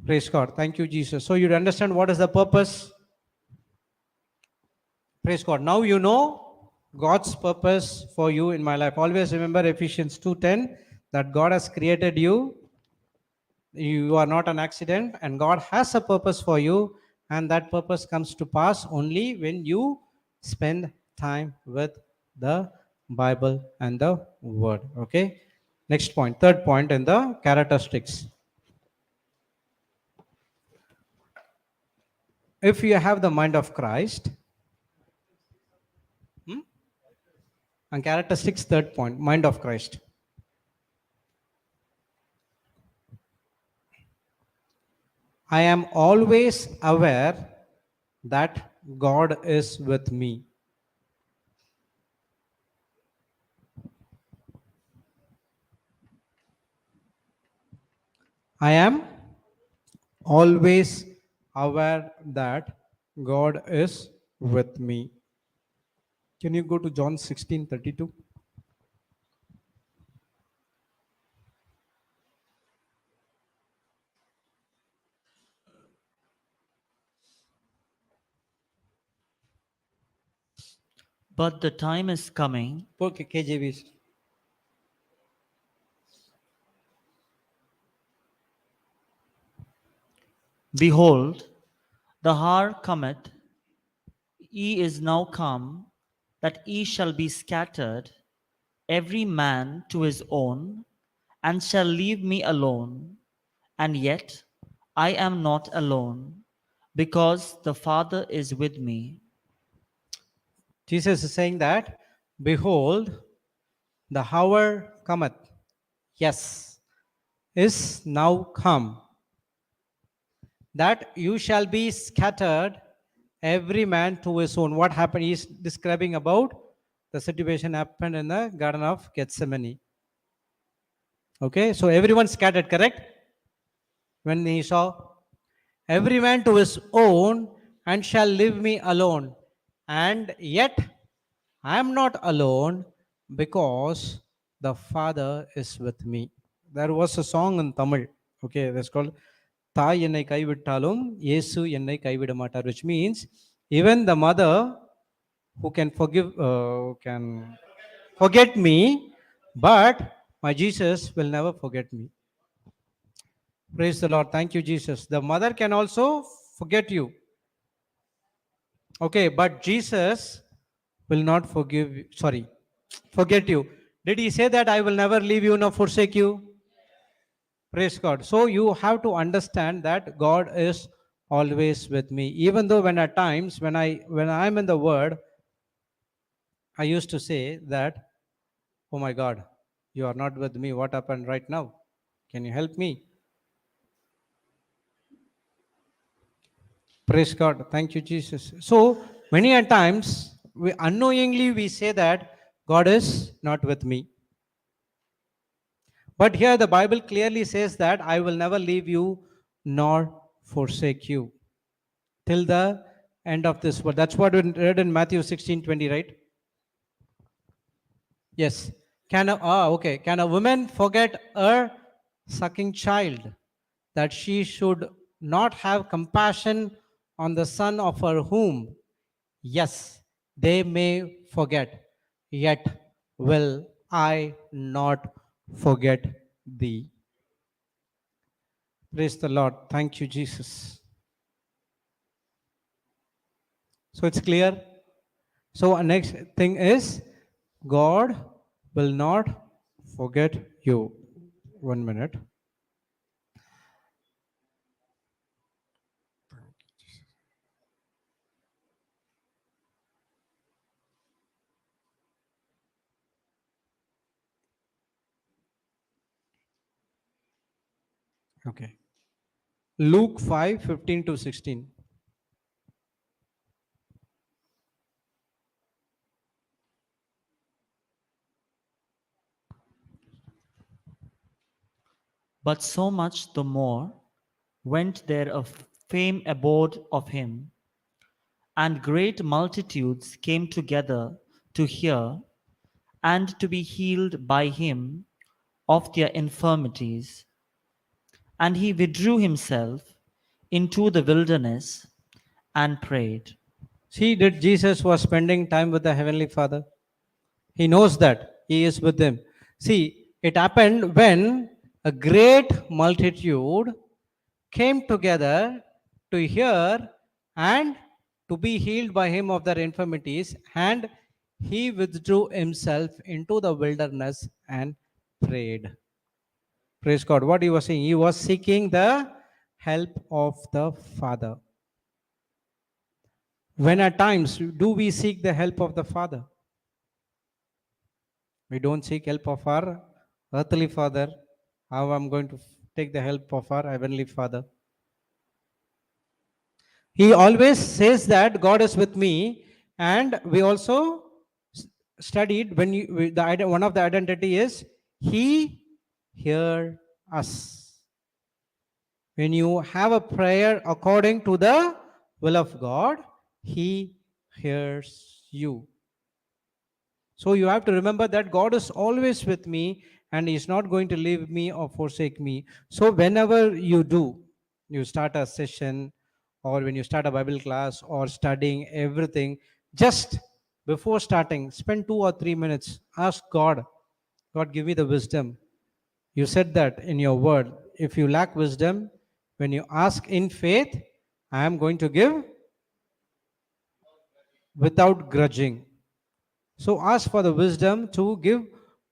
Praise God. Thank you, Jesus. So you understand what is the purpose. Praise God. Now you know God's purpose for you in my life. Always remember Ephesians 2:10, that God has created you. You are not an accident, and God has a purpose for you, and that purpose comes to pass only when you spend time with the Bible and the Word. Okay. Next point, third point in the characteristics. If you have the mind of Christ, and characteristics, third point, mind of Christ. I am always aware that God is with me. I am always aware that God is with me. Can you go to John 16:32? But the time is coming. Okay, KJV. Behold, the hour cometh, ye is now come, that ye shall be scattered, every man to his own, and shall leave me alone. And yet I am not alone, because the Father is with me. Jesus is saying that, behold, the hour cometh. Yes, is now come, that you shall be scattered, every man to his own. What happened? He's describing about the situation happened in the Garden of Gethsemane. Okay, so everyone scattered, correct? When he saw, every man to his own, and shall leave me alone. And yet I am not alone, because the Father is with me. There was a song in Tamil. Okay, that's called Thai ennai kaivittalum Yesu ennai kaividamatar, which means even the mother who can forget me, but my Jesus will never forget me. Praise the Lord. Thank you, Jesus. The mother can also forget you. Okay, but Jesus will not forget you. Did he say that I will never leave you nor forsake you? Praise God. So you have to understand that God is always with me. Even though when at times when I'm in the word, I used to say that, oh my God, you are not with me. What happened right now? Can you help me? Praise God. Thank you, Jesus. So many a times we unknowingly say that God is not with me. But here the Bible clearly says that I will never leave you nor forsake you till the end of this world. That's what we read in Matthew 16:20, right? Yes. Can a woman forget her sucking child, that she should not have compassion on the son of her womb? Yes, they may forget, yet will I not forget thee. Praise the Lord. Thank you, Jesus. So it's clear. So next thing is, God will not forget you. 1 minute. Okay. Luke 5:15-16. But so much the more went there a fame abode of him, and great multitudes came together to hear and to be healed by him of their infirmities. And he withdrew himself into the wilderness and prayed. See, that Jesus was spending time with the Heavenly Father. He knows that He is with him. See, it happened when a great multitude came together to hear and to be healed by him of their infirmities, and he withdrew himself into the wilderness and prayed. Praise God. What he was saying, he was seeking the help of the Father. When at times do we seek the help of the Father? We don't seek help of our earthly father. How I'm going to take the help of our heavenly Father? He always says that God is with me, and we also studied when one of the identity is He hear us. When you have a prayer according to the will of God, He hears you. So you have to remember that God is always with me, and He is not going to leave me or forsake me. So whenever you start a session, or when you start a Bible class or studying everything, just before starting, spend 2 or 3 minutes. Ask God, God, give me the wisdom. You said that in your word. If you lack wisdom, When you ask in faith, I am going to give without grudging. So ask for the wisdom to give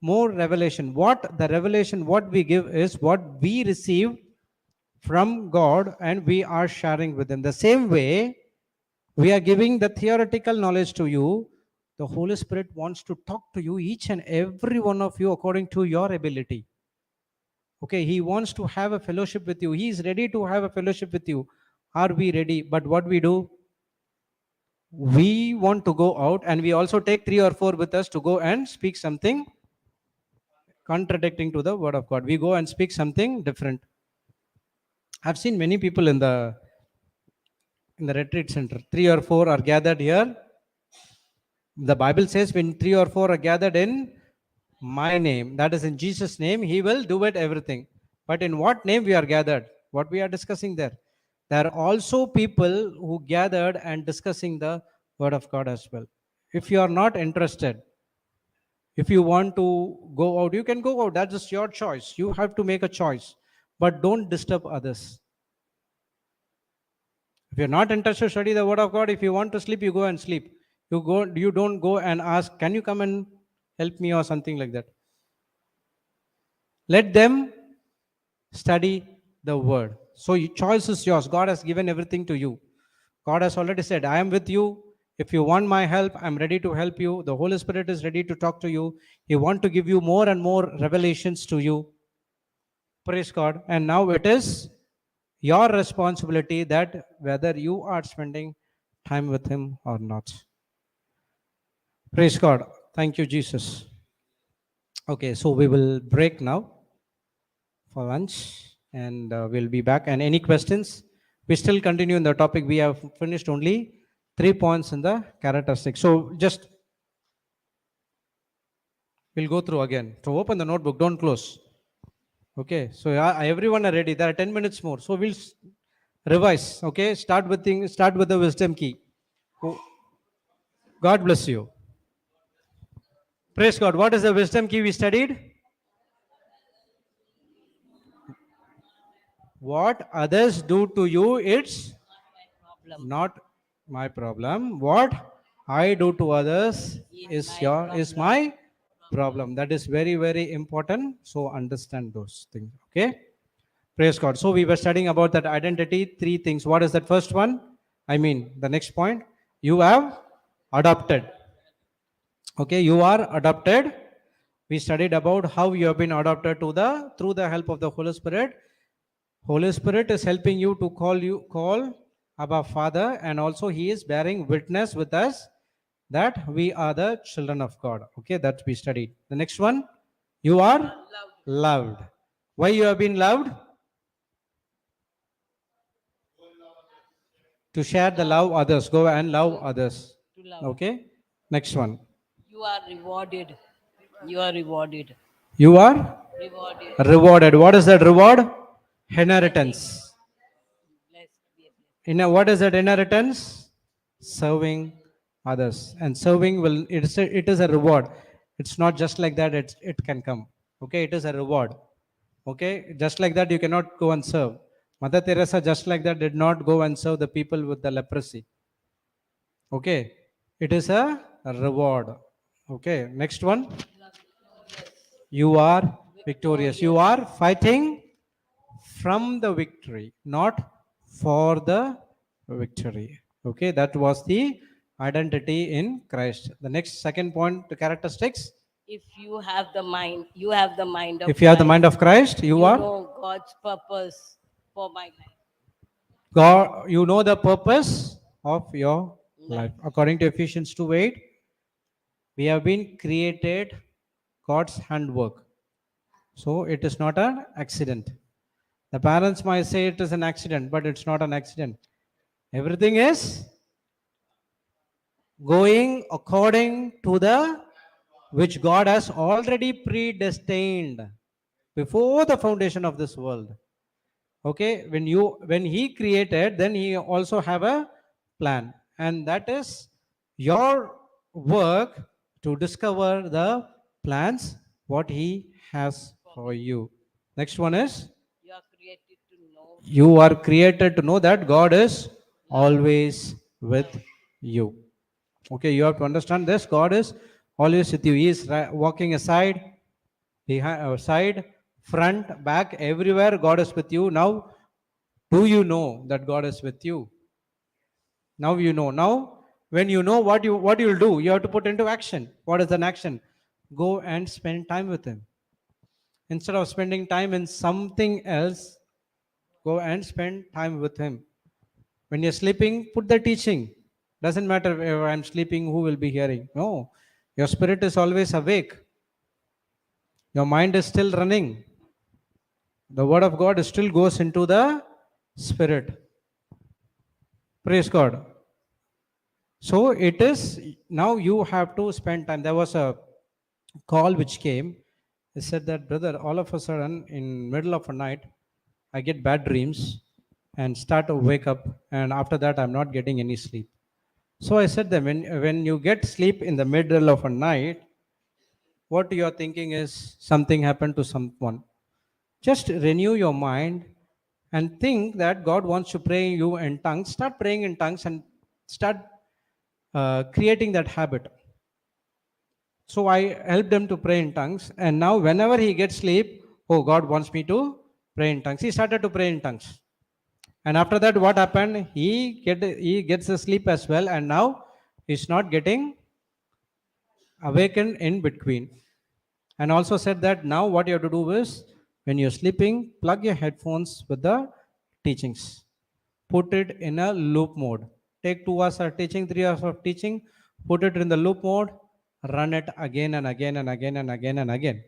more revelation. What the revelation, what we give is what we receive from God and we are sharing with Him. The same way we are giving the theoretical knowledge to you, the Holy Spirit wants to talk to you, each and every one of you, according to your ability. Okay, He wants to have a fellowship with you. He is ready to have a fellowship with you. Are we ready? But what we do, we want to go out and we also take 3 or 4 with us to go and speak something contradicting to the word of God. We go and speak something different. I've seen many people in the retreat center. 3 or 4 are gathered here. The Bible says when 3 or 4 are gathered in my name, that is in Jesus' name, He will do it everything. But in what name we are gathered? What we are discussing there? There are also people who gathered and discussing the word of God as well. If you are not interested, if you want to go out, you can go out. That's just your choice. You have to make a choice. But don't disturb others. If you're not interested to study the word of God, if you want to sleep, you go and sleep. You don't go and ask, can you come and help me or something like that. Let them study the word. So choice is yours. God has given everything to you. God has already said, I am with you. If you want my help, I'm ready to help you. The Holy Spirit is ready to talk to you. He wants to give you more and more revelations to you. Praise God. And now it is your responsibility that whether you are spending time with Him or not. Praise God. Thank you, Jesus. Okay, so we will break now for lunch and we'll be back. And any questions? We still continue in the topic. We have finished only 3 points in the characteristics. So just we'll go through again. So open the notebook, don't close. Okay, so everyone are ready. There are 10 minutes more. So we'll revise. Okay, start with the wisdom key. Oh, God bless you. Praise God. What is the wisdom key we studied? What others do to you, it's not my problem. What I do to others is my problem. That is very, very important. So understand those things. Okay. Praise God. So we were studying about that identity. 3 things. What is that first one? The next point. You have adopted. Okay, you are adopted. We studied about how you have been adopted through the help of the Holy Spirit. Holy Spirit is helping you to call Abba Father, and also He is bearing witness with us that we are the children of God. Okay, that we studied. The next one, you are loved. Why you have been loved? To share the love others. Go and love others. To love. Okay, next one. You are rewarded. You are rewarded. You are Rewarded. rewarded. What is that reward? Inheritance. Blessed be a blessed. What is that inheritance? Serving others. And serving it is a reward. It's not just like that it can come. Okay, it is a reward. Okay, just like that you cannot go and serve. Mother Teresa just like that did not go and serve the people with the leprosy. Okay, it is a reward. Okay, next one. You are victorious. You are fighting from the victory, not for the victory. Okay, that was the identity in Christ. The next second point, the characteristics. If you have the mind, you have the mind of If you have the Christ. mind of Christ, you are know God's purpose for my life. God. You know the purpose of your life. According to Ephesians 2:8, we have been created God's handwork. So it is not an accident. The parents might say it is an accident, but it's not an accident. Everything is going according to which God has already predestined before the foundation of this world. Okay, when He created, then He also have a plan, and that is your work to discover the plans what He has for you. Next one is You are created to know You are created to know that God is always with you. Okay, you have to understand this. God is always with you. He is walking aside, behind, side, front, back, everywhere. God is with you. Now, do you know that God is with you? Now you know. Now, when you know what you'll do, you have to put into action. What is an action? Go and spend time with Him. Instead of spending time in something else, go and spend time with Him. When you're sleeping, put the teaching. Doesn't matter if I'm sleeping, who will be hearing. No, your spirit is always awake. Your mind is still running. The word of God still goes into the spirit. Praise God. So it is, now you have to spend time. There was a call which came. It said that, brother, all of a sudden in middle of a night, I get bad dreams and start to wake up, and after that I'm not getting any sleep. So I said that when you get sleep in the middle of a night, what you are thinking is something happened to someone. Just renew your mind and think that God wants to pray you in tongues. Start praying in tongues and start creating that habit. So I helped them to pray in tongues, and now whenever he gets sleep, oh, God wants me to pray in tongues. He started to pray in tongues. And after that, what happened? He gets a sleep as well, and now he's not getting awakened in between. And also said that now what you have to do is, when you're sleeping, plug your headphones with the teachings. Put it in a loop mode. Take 2 hours of teaching, 3 hours of teaching, put it in the loop mode, run it again and again and again and again and again.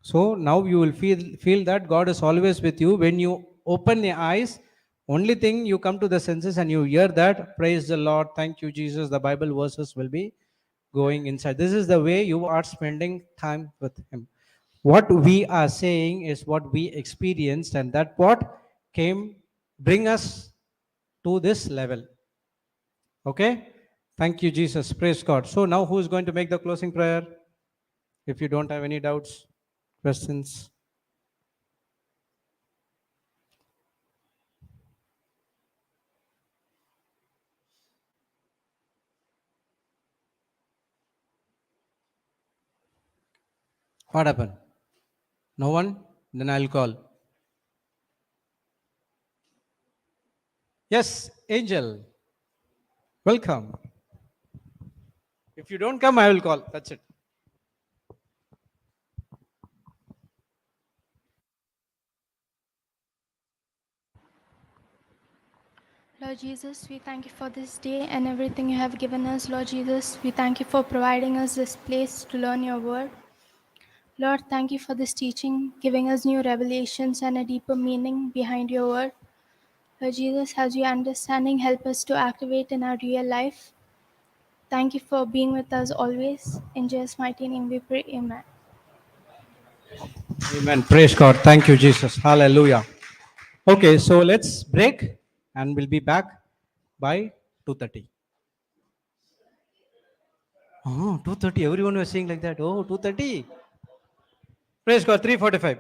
So now you will feel that God is always with you. When you open your eyes, only thing you come to the senses and you hear that, praise the Lord, thank you, Jesus, the Bible verses will be going inside. This is the way you are spending time with Him. What we are saying is what we experienced, and that what bring us to this level. Okay? Thank you, Jesus. Praise God. So now who is going to make the closing prayer? If you don't have any doubts, questions. What happened? No one? Then I'll call. Yes, Angel. Welcome. If you don't come, I will call. That's it. Lord Jesus, we thank you for this day and everything you have given us. Lord Jesus, we thank you for providing us this place to learn your word. Lord, thank you for this teaching, giving us new revelations and a deeper meaning behind your word. Lord Jesus, as your understanding help us to activate in our real life. Thank you for being with us always. In Jesus' mighty name we pray. Amen. Amen. Praise God. Thank you, Jesus. Hallelujah. Okay, so let's break and we'll be back by 2:30. Oh, 2:30. Everyone was saying like that. Oh, 2:30. Praise God. 3:45.